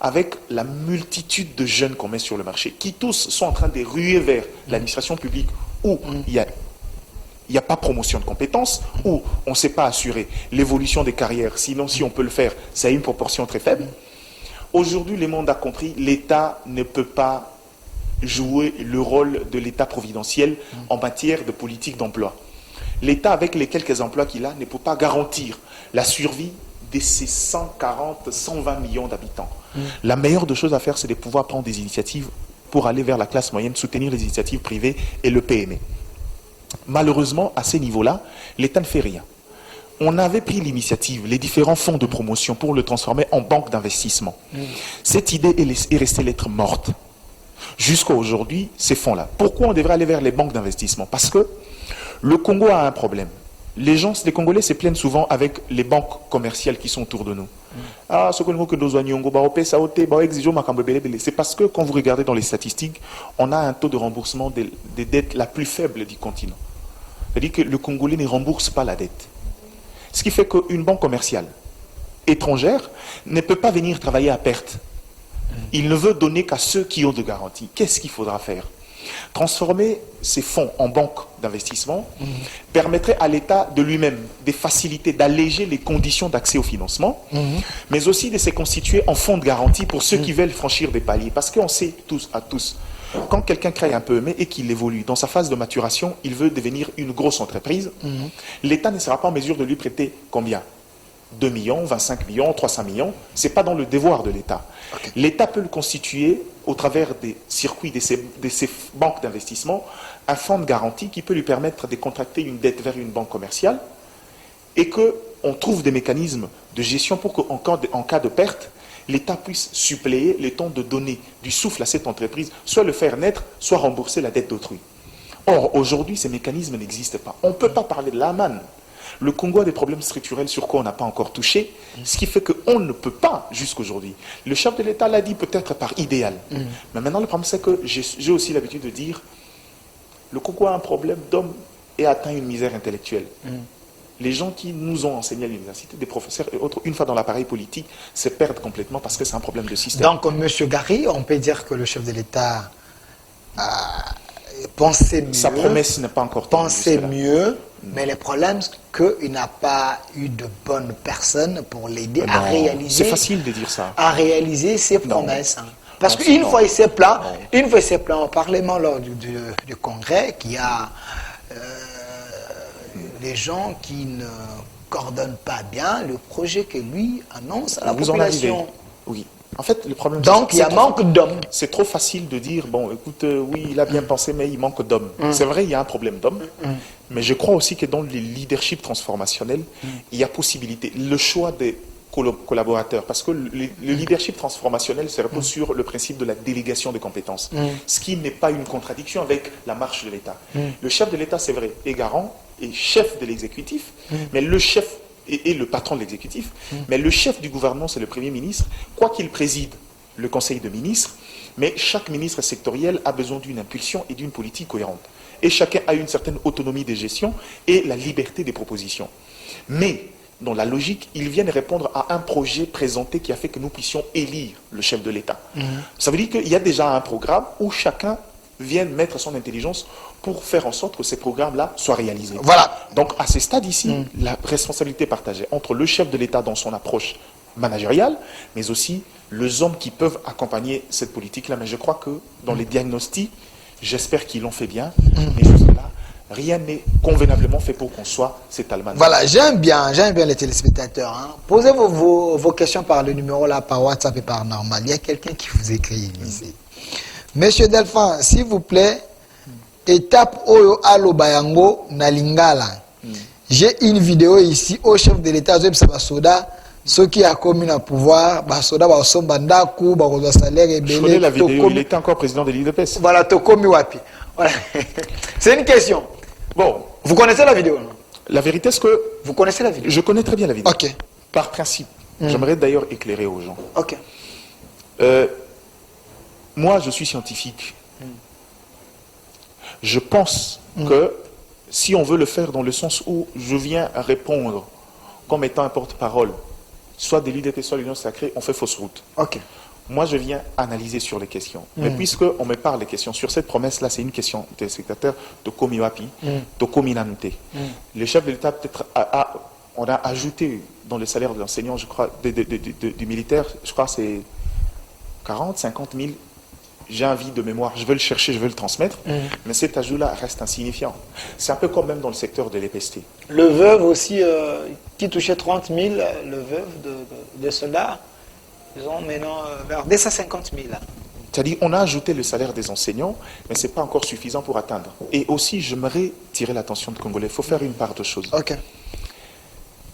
avec la multitude de jeunes qu'on met sur le marché, qui tous sont en train de ruer vers l'administration publique, où il n'y a pas promotion de compétences, où on ne sait pas assurer l'évolution des carrières, sinon si on peut le faire, c'est à une proportion très faible. Aujourd'hui, le monde a compris, l'État ne peut pas jouer le rôle de l'État providentiel en matière de politique d'emploi. L'État, avec les quelques emplois qu'il a, ne peut pas garantir la survie de ces 140, 120 millions d'habitants. La meilleure des choses à faire, c'est de pouvoir prendre des initiatives pour aller vers la classe moyenne, soutenir les initiatives privées et le PME. Malheureusement, à ces niveaux-là, l'État ne fait rien. On avait pris l'initiative, les différents fonds de promotion pour le transformer en banque d'investissement. Cette idée est restée lettre morte. Jusqu'à aujourd'hui, ces fonds-là. Pourquoi on devrait aller vers les banques d'investissement? Parce que le Congo a un problème. Les Congolais se plaignent souvent avec les banques commerciales qui sont autour de nous. C'est parce que quand vous regardez dans les statistiques, on a un taux de remboursement des dettes la plus faible du continent. C'est-à-dire que le Congolais ne rembourse pas la dette. Ce qui fait qu'une banque commerciale étrangère ne peut pas venir travailler à perte. Il ne veut donner qu'à ceux qui ont de garanties. Qu'est-ce qu'il faudra faire? Transformer ces fonds en banque d'investissement permettrait à l'État de lui-même de faciliter, d'alléger les conditions d'accès au financement, mais aussi de se constituer en fonds de garantie pour ceux qui veulent franchir des paliers. Parce qu'on sait tous, quand quelqu'un crée un PME et qu'il évolue dans sa phase de maturation, il veut devenir une grosse entreprise, l'État ne sera pas en mesure de lui prêter combien 2 millions, 25 millions, 300 millions, ce n'est pas dans le devoir de l'État. Okay. L'État peut le constituer au travers des circuits de ces banques d'investissement, un fonds de garantie qui peut lui permettre de contracter une dette vers une banque commerciale et qu'on trouve des mécanismes de gestion pour qu'en cas de perte, l'État puisse suppléer le temps de donner du souffle à cette entreprise, soit le faire naître, soit rembourser la dette d'autrui. Or, aujourd'hui, ces mécanismes n'existent pas. On ne peut pas parler de la manne. Le Congo a des problèmes structurels sur quoi on n'a pas encore touché, ce qui fait qu'on ne peut pas jusqu'aujourd'hui. Le chef de l'État l'a dit peut-être par idéal. Mais maintenant, le problème, c'est que j'ai aussi l'habitude de dire le Congo a un problème d'homme et atteint une misère intellectuelle. Les gens qui nous ont enseigné à l'université, des professeurs et autres, une fois dans l'appareil politique, se perdent complètement parce que c'est un problème de système. Donc, M. Gary, on peut dire que le chef de l'État a pensé mieux. Sa promesse n'est pas encore pensé mieux. Mais le problème, c'est qu'il n'a pas eu de bonnes personnes pour l'aider à réaliser. C'est facile de dire ça. À réaliser ses promesses. Parce qu'une fois il s'est plaint, au Parlement lors du Congrès, qu'il y a les gens qui ne coordonnent pas bien le projet que lui annonce à la population. Oui. En fait, le problème, donc, il y a manque d'hommes. C'est trop facile de dire, bon, écoute, oui, il a bien pensé, mais il manque d'hommes. C'est vrai, il y a un problème d'hommes. Mais je crois aussi que dans le leadership transformationnel, il y a possibilité. Le choix des collaborateurs, parce que le leadership transformationnel se repose sur le principe de la délégation des compétences, ce qui n'est pas une contradiction avec la marche de l'État. Le chef de l'État, c'est vrai, est garant et chef de l'exécutif, mais le chef et le patron de l'exécutif, mais le chef du gouvernement, c'est le Premier ministre, quoi qu'il préside le Conseil de ministres, mais chaque ministre sectoriel a besoin d'une impulsion et d'une politique cohérente. Et chacun a une certaine autonomie de gestion et la liberté des propositions. Mais, dans la logique, ils viennent répondre à un projet présenté qui a fait que nous puissions élire le chef de l'État. Ça veut dire qu'il y a déjà un programme où chacun vient mettre son intelligence pour faire en sorte que ces programmes-là soient réalisés. Voilà. Donc, à ce stade ici, la responsabilité partagée entre le chef de l'État dans son approche managériale, mais aussi les hommes qui peuvent accompagner cette politique-là. Mais je crois que dans les diagnostics, j'espère qu'ils l'ont fait bien, mais jusque-là, rien n'est convenablement fait pour qu'on soit cet Allemagne. Voilà, j'aime bien les téléspectateurs. Hein. Posez vos questions par le numéro là, par WhatsApp et par normal. Il y a quelqu'un qui vous écrit ici. Monsieur Delphin, s'il vous plaît, étape Oyo Alo Bayango Nalingala. J'ai une vidéo ici au chef de l'État, Soda, ceux qui a commis le pouvoir, Basoda, Basombandaku, Barosa Salaire et Je connais la vidéo, il était encore président de l'IDPS. Voilà, Tokomi Wapi. Voilà. C'est une question. Bon. Vous connaissez la vidéo, non? La vérité, c'est que... Vous connaissez la vidéo? Je connais très bien la vidéo. Ok. Par principe. J'aimerais d'ailleurs éclairer aux gens. Ok. Moi, je suis scientifique. Je pense que si on veut le faire dans le sens où je viens répondre comme étant un porte-parole, soit de l'IDP, soit de l'Union sacrée, on fait fausse route. Ok. Moi, je viens analyser sur les questions. Mais puisqu'on me parle des questions, sur cette promesse-là, c'est une question des spectateurs de Komiwapi, de Kominante. Le chef de l'État, peut-être, on a ajouté dans le salaire de l'enseignant, je crois, du militaire, je crois que c'est 40, 50 000. J'ai envie de mémoire, je veux le chercher, je veux le transmettre, mais cet ajout-là reste insignifiant. C'est un peu comme même dans le secteur de l'EPST. Le veuve aussi, qui touchait 30 000, le veuve de soldats, ils ont maintenant vers 250 000. C'est-à-dire on a ajouté le salaire des enseignants, mais ce n'est pas encore suffisant pour atteindre. Et aussi, j'aimerais tirer l'attention de Congolais, il faut faire une part de choses. Ok.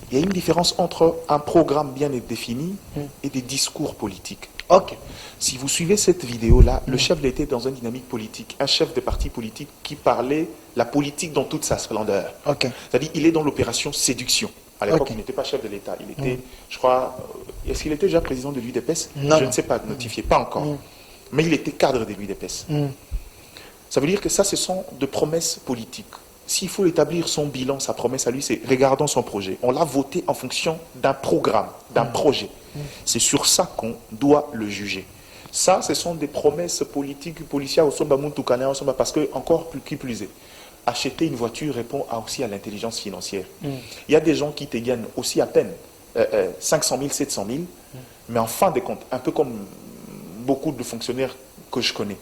Il y a une différence entre un programme bien défini et des discours politiques. Ok. Si vous suivez cette vidéo-là, le chef l'était dans une dynamique politique, un chef de parti politique qui parlait la politique dans toute sa splendeur. Ok. C'est-à-dire il est dans l'opération séduction. À l'époque, il n'était pas chef de l'État. Il était, je crois, est-ce qu'il était déjà président de l'UDPS? Je ne sais pas, notifié, pas encore. Mais il était cadre de l'UDPS. Ça veut dire que ça, ce sont de promesses politiques. S'il faut établir son bilan, sa promesse à lui, c'est regardons son projet. On l'a voté en fonction d'un programme, d'un projet. C'est sur ça qu'on doit le juger. Ça, ce sont des promesses politiques, policières, parce que, encore plus qui plus est, acheter une voiture répond aussi à l'intelligence financière. Il y a des gens qui te gagnent aussi à peine 500 000, 700 000, mais en fin de compte, un peu comme beaucoup de fonctionnaires que je connais,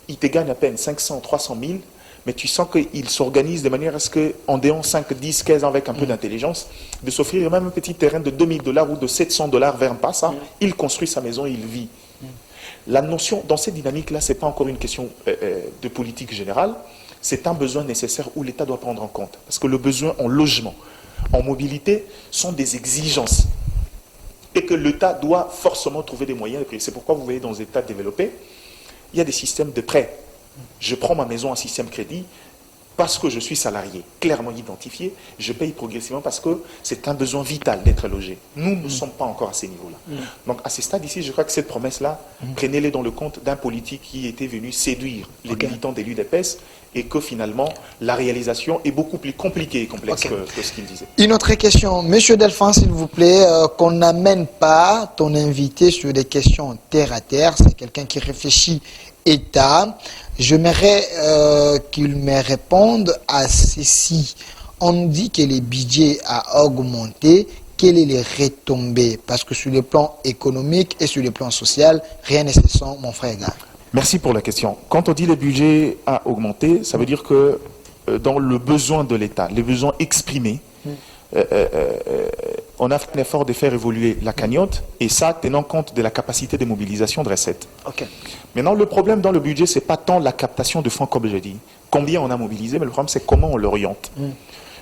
ils te gagnent à peine 500, 300 000, mais tu sens qu'ils s'organisent de manière à ce qu'en déant 5, 10, 15 ans avec un peu d'intelligence, de s'offrir même un petit terrain de 2000 $ ou de 700 $ vers un pas, ça, il construit sa maison, il vit. La notion, dans cette dynamique-là, ce n'est pas encore une question de politique générale, c'est un besoin nécessaire où l'État doit prendre en compte. Parce que le besoin en logement, en mobilité, sont des exigences. Et que l'État doit forcément trouver des moyens. C'est pourquoi vous voyez dans les États développés, il y a des systèmes de prêts. Je prends ma maison en système crédit parce que je suis salarié, clairement identifié, je paye progressivement parce que c'est un besoin vital d'être logé. Nous ne sommes pas encore à ces niveaux-là. Donc à ce stade ici, je crois que cette promesse-là, prenez-les dans le compte d'un politique qui était venu séduire les militants de l'UDPS et que finalement, la réalisation est beaucoup plus compliquée et complexe que ce qu'il disait. Une autre question. Monsieur Delphin, s'il vous plaît, qu'on n'amène pas ton invité sur des questions terre à terre. C'est quelqu'un qui réfléchit État. J'aimerais qu'il me réponde à ceci. On dit que le budget a augmenté. Quelles sont les retombées? Parce que sur le plan économique et sur le plan social, rien n'est sans mon frère Gare. Merci pour la question. Quand on dit le budget a augmenté, ça veut dire que dans le besoin de l'État, les besoins exprimés, on a fait un effort de faire évoluer la cagnotte, et ça tenant compte de la capacité de mobilisation de recettes. Maintenant, le problème dans le budget, ce n'est pas tant la captation de fonds, comme je dis, combien on a mobilisé, mais le problème, c'est comment on l'oriente.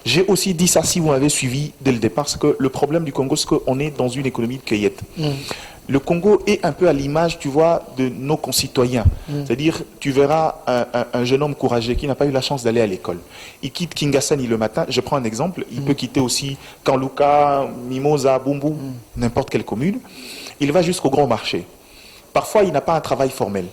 J'ai aussi dit ça, si vous m'avez suivi dès le départ, c'est que le problème du Congo, c'est qu'on est dans une économie de cueillette. Le Congo est un peu à l'image, tu vois, de nos concitoyens. C'est-à-dire, tu verras un jeune homme courageux qui n'a pas eu la chance d'aller à l'école. Il quitte Kingasani le matin, je prends un exemple, il peut quitter aussi Kanluka, Mimosa, Bumbu, n'importe quelle commune. Il va jusqu'au grand marché. Parfois, il n'a pas un travail formel.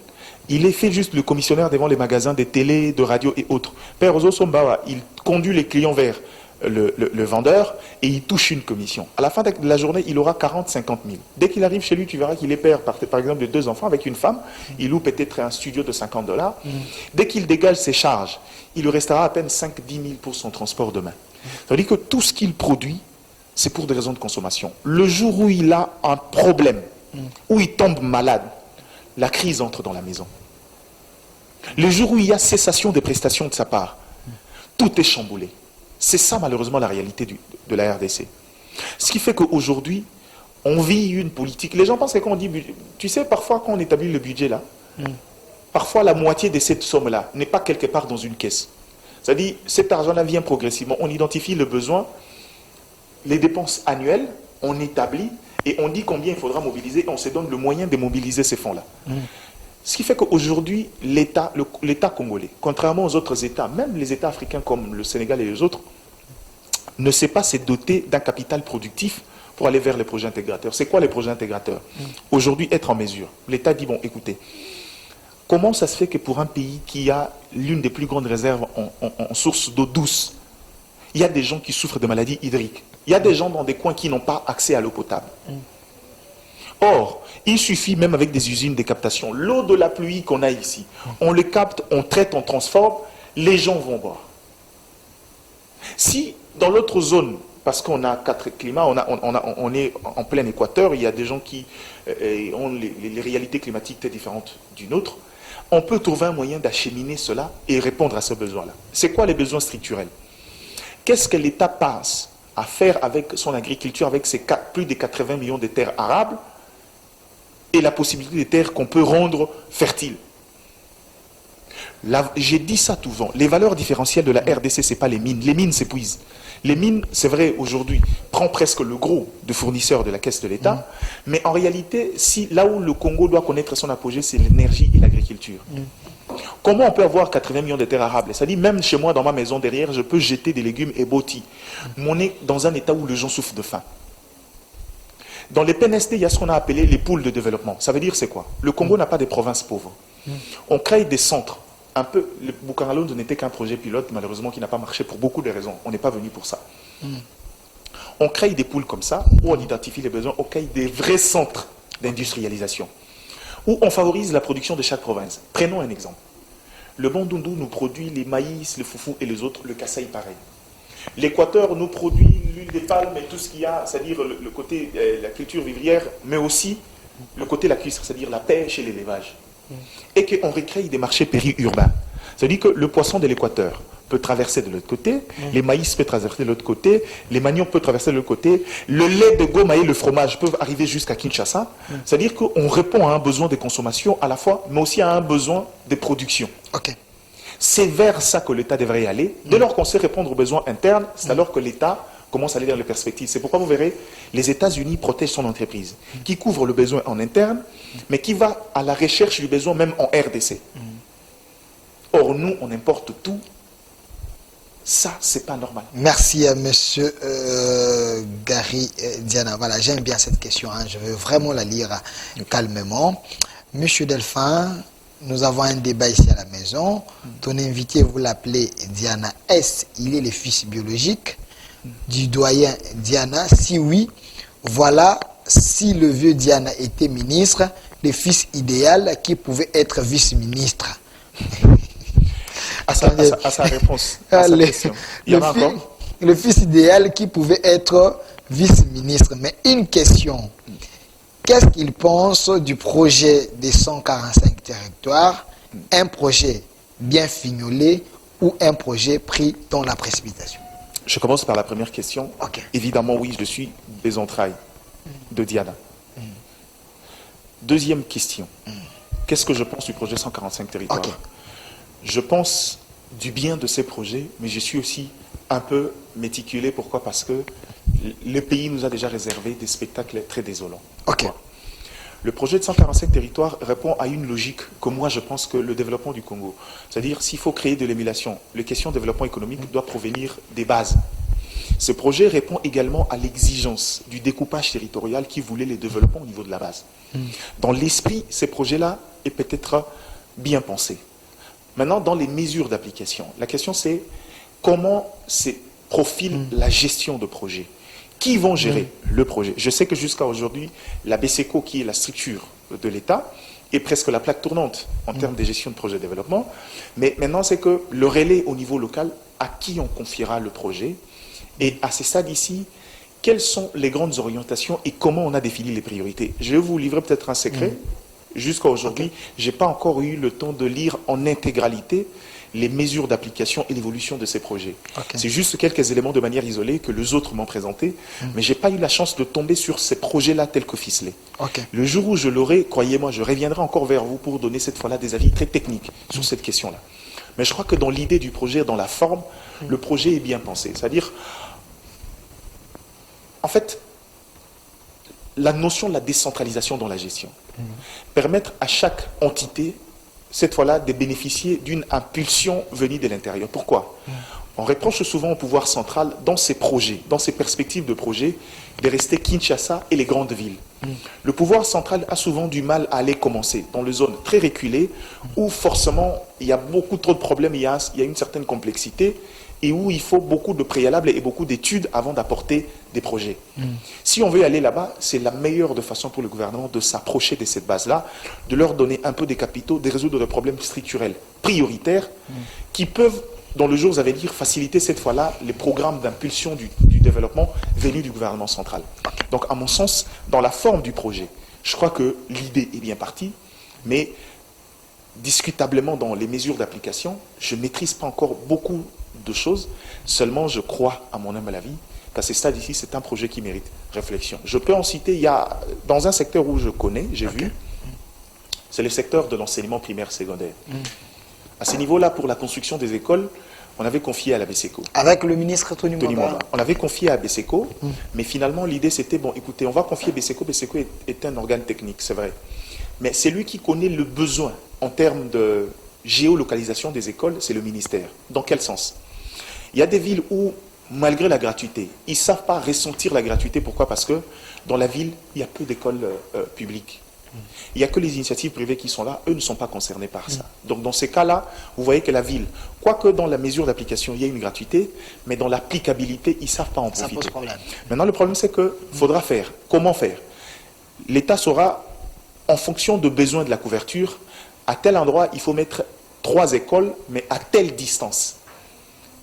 Il est fait juste le commissionnaire devant les magasins de télé, de radio et autres. Père Ozo Sombawa, il conduit les clients vers le vendeur et il touche une commission. À la fin de la journée, il aura 40, 50 000. Dès qu'il arrive chez lui, tu verras qu'il est père, par exemple, de 2 enfants avec une femme. Il loue peut-être un studio de 50 $. Dès qu'il dégage ses charges, il lui restera à peine 5, 10 000 pour son transport demain. Ça veut dire que tout ce qu'il produit, c'est pour des raisons de consommation. Le jour où il a un problème, où il tombe malade, la crise entre dans la maison. Le jour où il y a cessation des prestations de sa part, tout est chamboulé. C'est ça, malheureusement, la réalité de la RDC. Ce qui fait qu'aujourd'hui, on vit une politique. Les gens pensent que quand on dit budget, tu sais, parfois, quand on établit le budget là, parfois la moitié de cette somme-là n'est pas quelque part dans une caisse. C'est-à-dire, cet argent-là vient progressivement. On identifie le besoin, les dépenses annuelles, on établit et on dit combien il faudra mobiliser et on se donne le moyen de mobiliser ces fonds-là. Ce qui fait qu'aujourd'hui, l'État congolais, contrairement aux autres États, même les États africains comme le Sénégal et les autres, ne sait pas se doter d'un capital productif pour aller vers les projets intégrateurs. C'est quoi les projets intégrateurs? Aujourd'hui, être en mesure. L'État dit, bon, écoutez, comment ça se fait que pour un pays qui a l'une des plus grandes réserves en sources d'eau douce, il y a des gens qui souffrent de maladies hydriques. Il y a des gens dans des coins qui n'ont pas accès à l'eau potable. Or, il suffit même avec des usines de captation, l'eau de la pluie qu'on a ici, on le capte, on traite, on transforme, les gens vont boire. Si dans l'autre zone, parce qu'on a 4 climats, on est en plein équateur, il y a des gens qui ont les réalités climatiques très différentes d'une autre, on peut trouver un moyen d'acheminer cela et répondre à ce besoin-là. C'est quoi les besoins structurels? Qu'est-ce que l'État pense à faire avec son agriculture, avec ses plus de 80 millions de terres arables et la possibilité des terres qu'on peut rendre fertiles? J'ai dit ça souvent, les valeurs différentielles de la RDC, ce n'est pas les mines. Les mines s'épuisent. Les mines, c'est vrai, aujourd'hui, prend presque le gros de fournisseurs de la caisse de l'État, mais en réalité, là où le Congo doit connaître son apogée, c'est l'énergie et l'agriculture. Comment on peut avoir 80 millions de terres arables? Ça dit, même chez moi, dans ma maison derrière, je peux jeter des légumes et bôtis. Mais on est dans un état où les gens souffrent de faim. Dans les PNSD, il y a ce qu'on a appelé les pôles de développement. Ça veut dire, c'est quoi? Le Congo n'a pas de provinces pauvres. On crée des centres. Un peu, le Bukangalonde n'était qu'un projet pilote, malheureusement, qui n'a pas marché pour beaucoup de raisons. On n'est pas venu pour ça. On crée des pôles comme ça, où on identifie les besoins, on crée des vrais centres d'industrialisation. où on favorise la production de chaque province. Prenons un exemple. Le Bandundu nous produit les maïs, le foufou et les autres, le Kasaï pareil. L'Équateur nous produit l'huile des palmes et tout ce qu'il y a, c'est-à-dire le côté la culture vivrière, mais aussi le côté lacustre, c'est-à-dire la pêche et l'élevage. Et qu'on recrée des marchés périurbains. C'est-à-dire que le poisson de l'Équateur peut traverser de l'autre côté, les maïs peuvent traverser de l'autre côté, les maniocs peuvent traverser de l'autre côté, le lait de Goma et le fromage peuvent arriver jusqu'à Kinshasa. C'est-à-dire qu'on répond à un besoin de consommation à la fois, mais aussi à un besoin de production. Ok. C'est vers ça que l'État devrait y aller. Dès lors qu'on sait répondre aux besoins internes, c'est alors que l'État commence à aller vers les perspectives. C'est pourquoi vous verrez, les États-Unis protègent son entreprise, qui couvre le besoin en interne, mais qui va à la recherche du besoin même en RDC. Or, nous, on importe tout. Ça, c'est pas normal. Merci à monsieur Gary Diana. Voilà, j'aime bien cette question. Hein. Je veux vraiment la lire calmement. Monsieur Delphin, nous avons un débat ici à la maison. Ton invité, vous l'appelez Diana S. Il est le fils biologique du doyen Diana. Si oui, voilà, si le vieux Diana était ministre, le fils idéal qui pouvait être vice-ministre. À sa réponse, à sa question. Il y en a encore? Le fils idéal qui pouvait être vice-ministre. Mais une question. Qu'est-ce qu'il pense du projet des 145 territoires? Un projet bien fignolé ou un projet pris dans la précipitation? Je commence par la première question. Okay. Évidemment, oui, je suis des entrailles de Diana. Deuxième question. Qu'est-ce que je pense du projet 145 territoires? Okay. Je pense du bien de ces projets, mais je suis aussi un peu méticulé. Pourquoi? Parce que le pays nous a déjà réservé des spectacles très désolants. Okay. Le projet de 145 territoires répond à une logique que moi je pense que le développement du Congo, c'est-à-dire s'il faut créer de l'émulation, les questions de développement économique doivent provenir des bases. Ce projet répond également à l'exigence du découpage territorial qui voulait les développements au niveau de la base. Dans l'esprit, ces projets-là est peut-être bien pensé. Maintenant, dans les mesures d'application, la question c'est comment se profile la gestion de projet. Qui vont gérer le projet? Je sais que jusqu'à aujourd'hui, la BCECO, qui est la structure de l'État, est presque la plaque tournante en termes de gestion de projet de développement. Mais maintenant, c'est que le relais au niveau local, à qui on confiera le projet? Et à ces stades ici, quelles sont les grandes orientations et comment on a défini les priorités? Je vais vous livrer peut-être un secret. Jusqu'à aujourd'hui, je n'ai pas encore eu le temps de lire en intégralité les mesures d'application et l'évolution de ces projets. Okay. C'est juste quelques éléments de manière isolée que les autres m'ont présenté, mais je n'ai pas eu la chance de tomber sur ces projets-là tels que ficelés. Okay. Le jour où je l'aurai, croyez-moi, je reviendrai encore vers vous pour donner cette fois-là des avis très techniques sur cette question-là. Mais je crois que dans l'idée du projet, dans la forme, le projet est bien pensé. C'est-à-dire, en fait, la notion de la décentralisation dans la gestion. Permettre à chaque entité, cette fois-là, de bénéficier d'une impulsion venue de l'intérieur. Pourquoi? On reproche souvent au pouvoir central, dans ses projets, dans ses perspectives de projet, de rester Kinshasa et les grandes villes. Le pouvoir central a souvent du mal à aller commencer dans les zones très reculées, où forcément, il y a beaucoup trop de problèmes, il y a une certaine complexité, et où il faut beaucoup de préalables et beaucoup d'études avant d'apporter des projets. Si on veut aller là-bas, c'est la meilleure de façon pour le gouvernement de s'approcher de cette base-là, de leur donner un peu des capitaux, de résoudre des problèmes structurels prioritaires qui peuvent, dans le jour, vous allez dire, faciliter cette fois-là les programmes d'impulsion du développement venus du gouvernement central. Donc, à mon sens, dans la forme du projet, je crois que l'idée est bien partie, mais discutablement dans les mesures d'application, je ne maîtrise pas encore beaucoup de choses. Seulement, je crois, à mon humble avis, qu'à ce stade ici, c'est un projet qui mérite réflexion. Je peux en citer, il y a, dans un secteur où je connais, j'ai vu, c'est le secteur de l'enseignement primaire secondaire. À ce niveau-là, pour la construction des écoles, on avait confié à la BCECO. Avec le ministre Tony Mwamba. On avait confié à BCECO, mais finalement, l'idée c'était, bon, écoutez, on va confier BCECO. BCECO est un organe technique, c'est vrai. Mais c'est lui qui connaît le besoin en termes de géolocalisation des écoles, c'est le ministère. Dans quel sens? Il y a des villes où, malgré la gratuité, ils ne savent pas ressentir la gratuité. Pourquoi? Parce que dans la ville, il y a peu d'écoles publiques. Il n'y a que les initiatives privées qui sont là, eux ne sont pas concernés par ça. Donc dans ces cas-là, vous voyez que la ville, quoique dans la mesure d'application, il y a une gratuité, mais dans l'applicabilité, ils ne savent pas en profiter. Ça pose problème. Maintenant, le problème, c'est qu'il faudra faire. Comment faire? L'État saura en fonction de besoin de la couverture, à tel endroit, il faut mettre 3 écoles, mais à telle distance,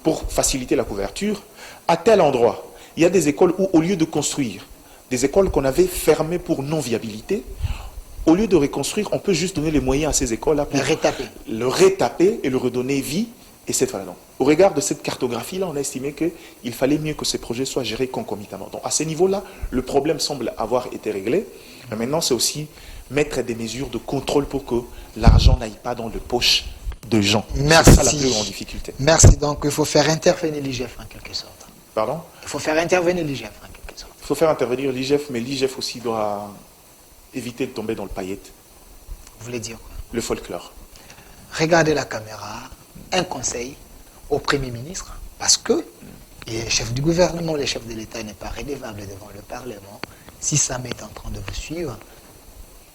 pour faciliter la couverture. À tel endroit, il y a des écoles où, au lieu de construire, des écoles qu'on avait fermées pour non-viabilité, au lieu de reconstruire, on peut juste donner les moyens à ces écoles-là pour le rétaper et le redonner vie. Et cette fois-là, au regard de cette cartographie-là, on a estimé qu'il fallait mieux que ces projets soient gérés concomitamment. Donc, à ce niveau-là, le problème semble avoir été réglé. Mais maintenant, c'est aussi mettre des mesures de contrôle pour que l'argent n'aille pas dans les poches de gens. Merci. C'est ça la plus grande difficulté. Merci. Donc, il faut faire intervenir l'IGF en quelque sorte. Pardon? Il faut faire intervenir l'IGF en quelque sorte. Il faut faire intervenir l'IGF, mais l'IGF aussi doit éviter de tomber dans le paillette. Vous voulez dire quoi? Le folklore. Regardez la caméra, un conseil au Premier ministre, parce que les chefs du gouvernement, les chefs de l'État n'est pas rédévable devant le Parlement. Si Sam est en train de vous suivre,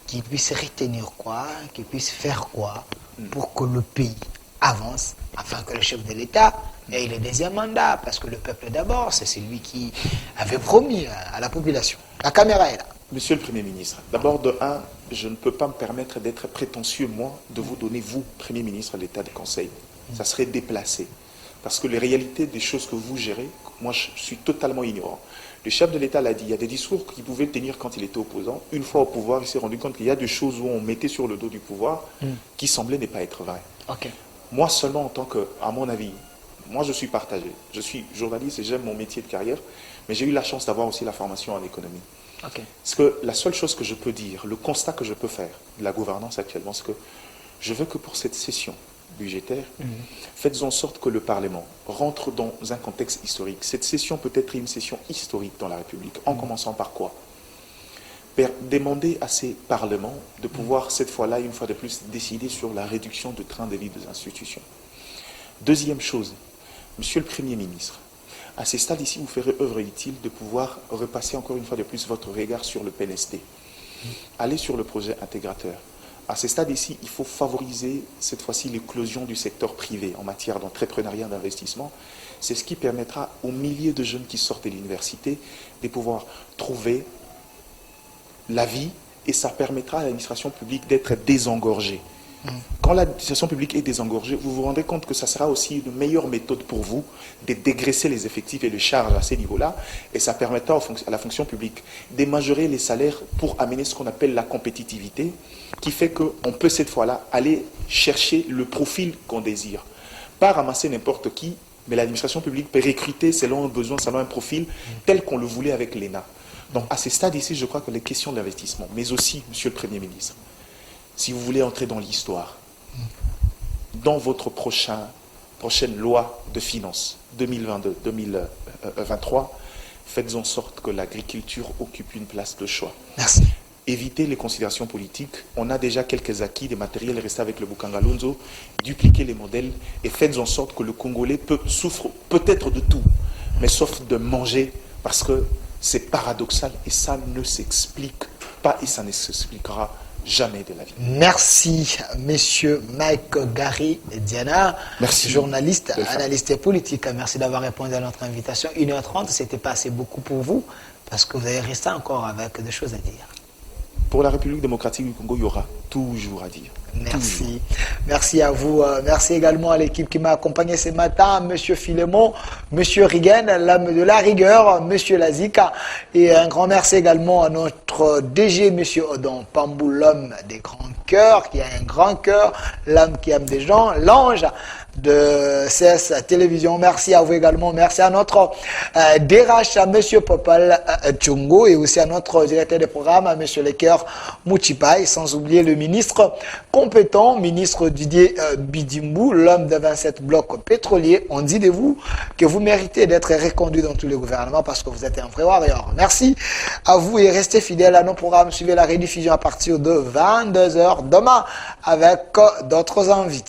qu'il puisse retenir quoi, qu'il puisse faire quoi pour que le pays avance, afin que le chef de l'État ait le deuxième mandat, parce que le peuple d'abord, c'est celui qui avait promis à la population. La caméra est là. Monsieur le Premier ministre, d'abord de un, je ne peux pas me permettre d'être prétentieux, moi, de vous donner, vous, Premier ministre, l'état de conseil. Ça serait déplacé. Parce que les réalités des choses que vous gérez, moi, je suis totalement ignorant. Le chef de l'État l'a dit, il y a des discours qu'il pouvait tenir quand il était opposant. Une fois au pouvoir, il s'est rendu compte qu'il y a des choses où on mettait sur le dos du pouvoir qui semblaient ne pas être vraies. Okay. Moi seulement, en tant que, à mon avis, moi je suis partagé. Je suis journaliste et j'aime mon métier de carrière, mais j'ai eu la chance d'avoir aussi la formation en économie. Okay. Parce que la seule chose que je peux dire, le constat que je peux faire de la gouvernance actuellement, c'est que je veux que pour cette session budgétaire, faites en sorte que le Parlement rentre dans un contexte historique. Cette session peut être une session historique dans la République, en commençant par quoi? Demander à ces parlements de pouvoir, cette fois-là, une fois de plus, décider sur la réduction de train de vie des institutions. Deuxième chose, Monsieur le Premier ministre, à ces stades ici, vous ferez œuvre utile de pouvoir repasser encore une fois de plus votre regard sur le PNST. Allez sur le projet intégrateur. À ces stades ici, il faut favoriser cette fois-ci l'éclosion du secteur privé en matière d'entrepreneuriat, d'investissement. C'est ce qui permettra aux milliers de jeunes qui sortent de l'université de pouvoir trouver la vie et ça permettra à l'administration publique d'être désengorgée. Quand l'administration publique est désengorgée, vous vous rendez compte que ça sera aussi une meilleure méthode pour vous de dégraisser les effectifs et les charges à ces niveaux-là, et ça permettra à la fonction publique de majorer les salaires pour amener ce qu'on appelle la compétitivité, qui fait qu'on peut cette fois-là aller chercher le profil qu'on désire. Pas ramasser n'importe qui, mais l'administration publique peut recruter selon un besoin, selon un profil, tel qu'on le voulait avec l'ENA. Donc à ces stades ici, je crois que les questions d'investissement, mais aussi, Monsieur le Premier ministre, si vous voulez entrer dans l'histoire, dans votre prochaine loi de finances 2022-2023, faites en sorte que l'agriculture occupe une place de choix. Merci. Évitez les considérations politiques. On a déjà quelques acquis des matériels restés avec le Bukangalonzo. Dupliquez les modèles et faites en sorte que le Congolais souffre peut-être de tout, mais sauf de manger, parce que c'est paradoxal et ça ne s'explique pas et ça ne s'expliquera jamais de la vie. Merci, Monsieur Mike Gary Diana, merci, journaliste, analyste politique. Merci d'avoir répondu à notre invitation. 1h30, c'était pas assez beaucoup pour vous, parce que vous avez resté encore avec des choses à dire. Pour la République démocratique du Congo, il y aura toujours à dire. Merci. Toujours. Merci à vous. Merci également à l'équipe qui m'a accompagné ce matin, Monsieur Philémon, Monsieur Rigen, l'homme de la rigueur, Monsieur Lazika. Et un grand merci également à notre DG, Monsieur Odon Pambou, l'homme des grands cœurs, qui a un grand cœur, l'homme qui aime des gens, l'ange de CS Télévision. Merci à vous également. Merci à notre DRH, à M. Popal Tchungo, et aussi à notre directeur de programme, à M. Leker Mouchipai, sans oublier le ministre compétent, ministre Didier Bidimbu, l'homme de 27 blocs pétroliers. On dit de vous que vous méritez d'être reconduit dans tous les gouvernements parce que vous êtes un vrai warrior. Merci à vous et restez fidèles à nos programmes. Suivez la rediffusion à partir de 22h demain avec d'autres invités.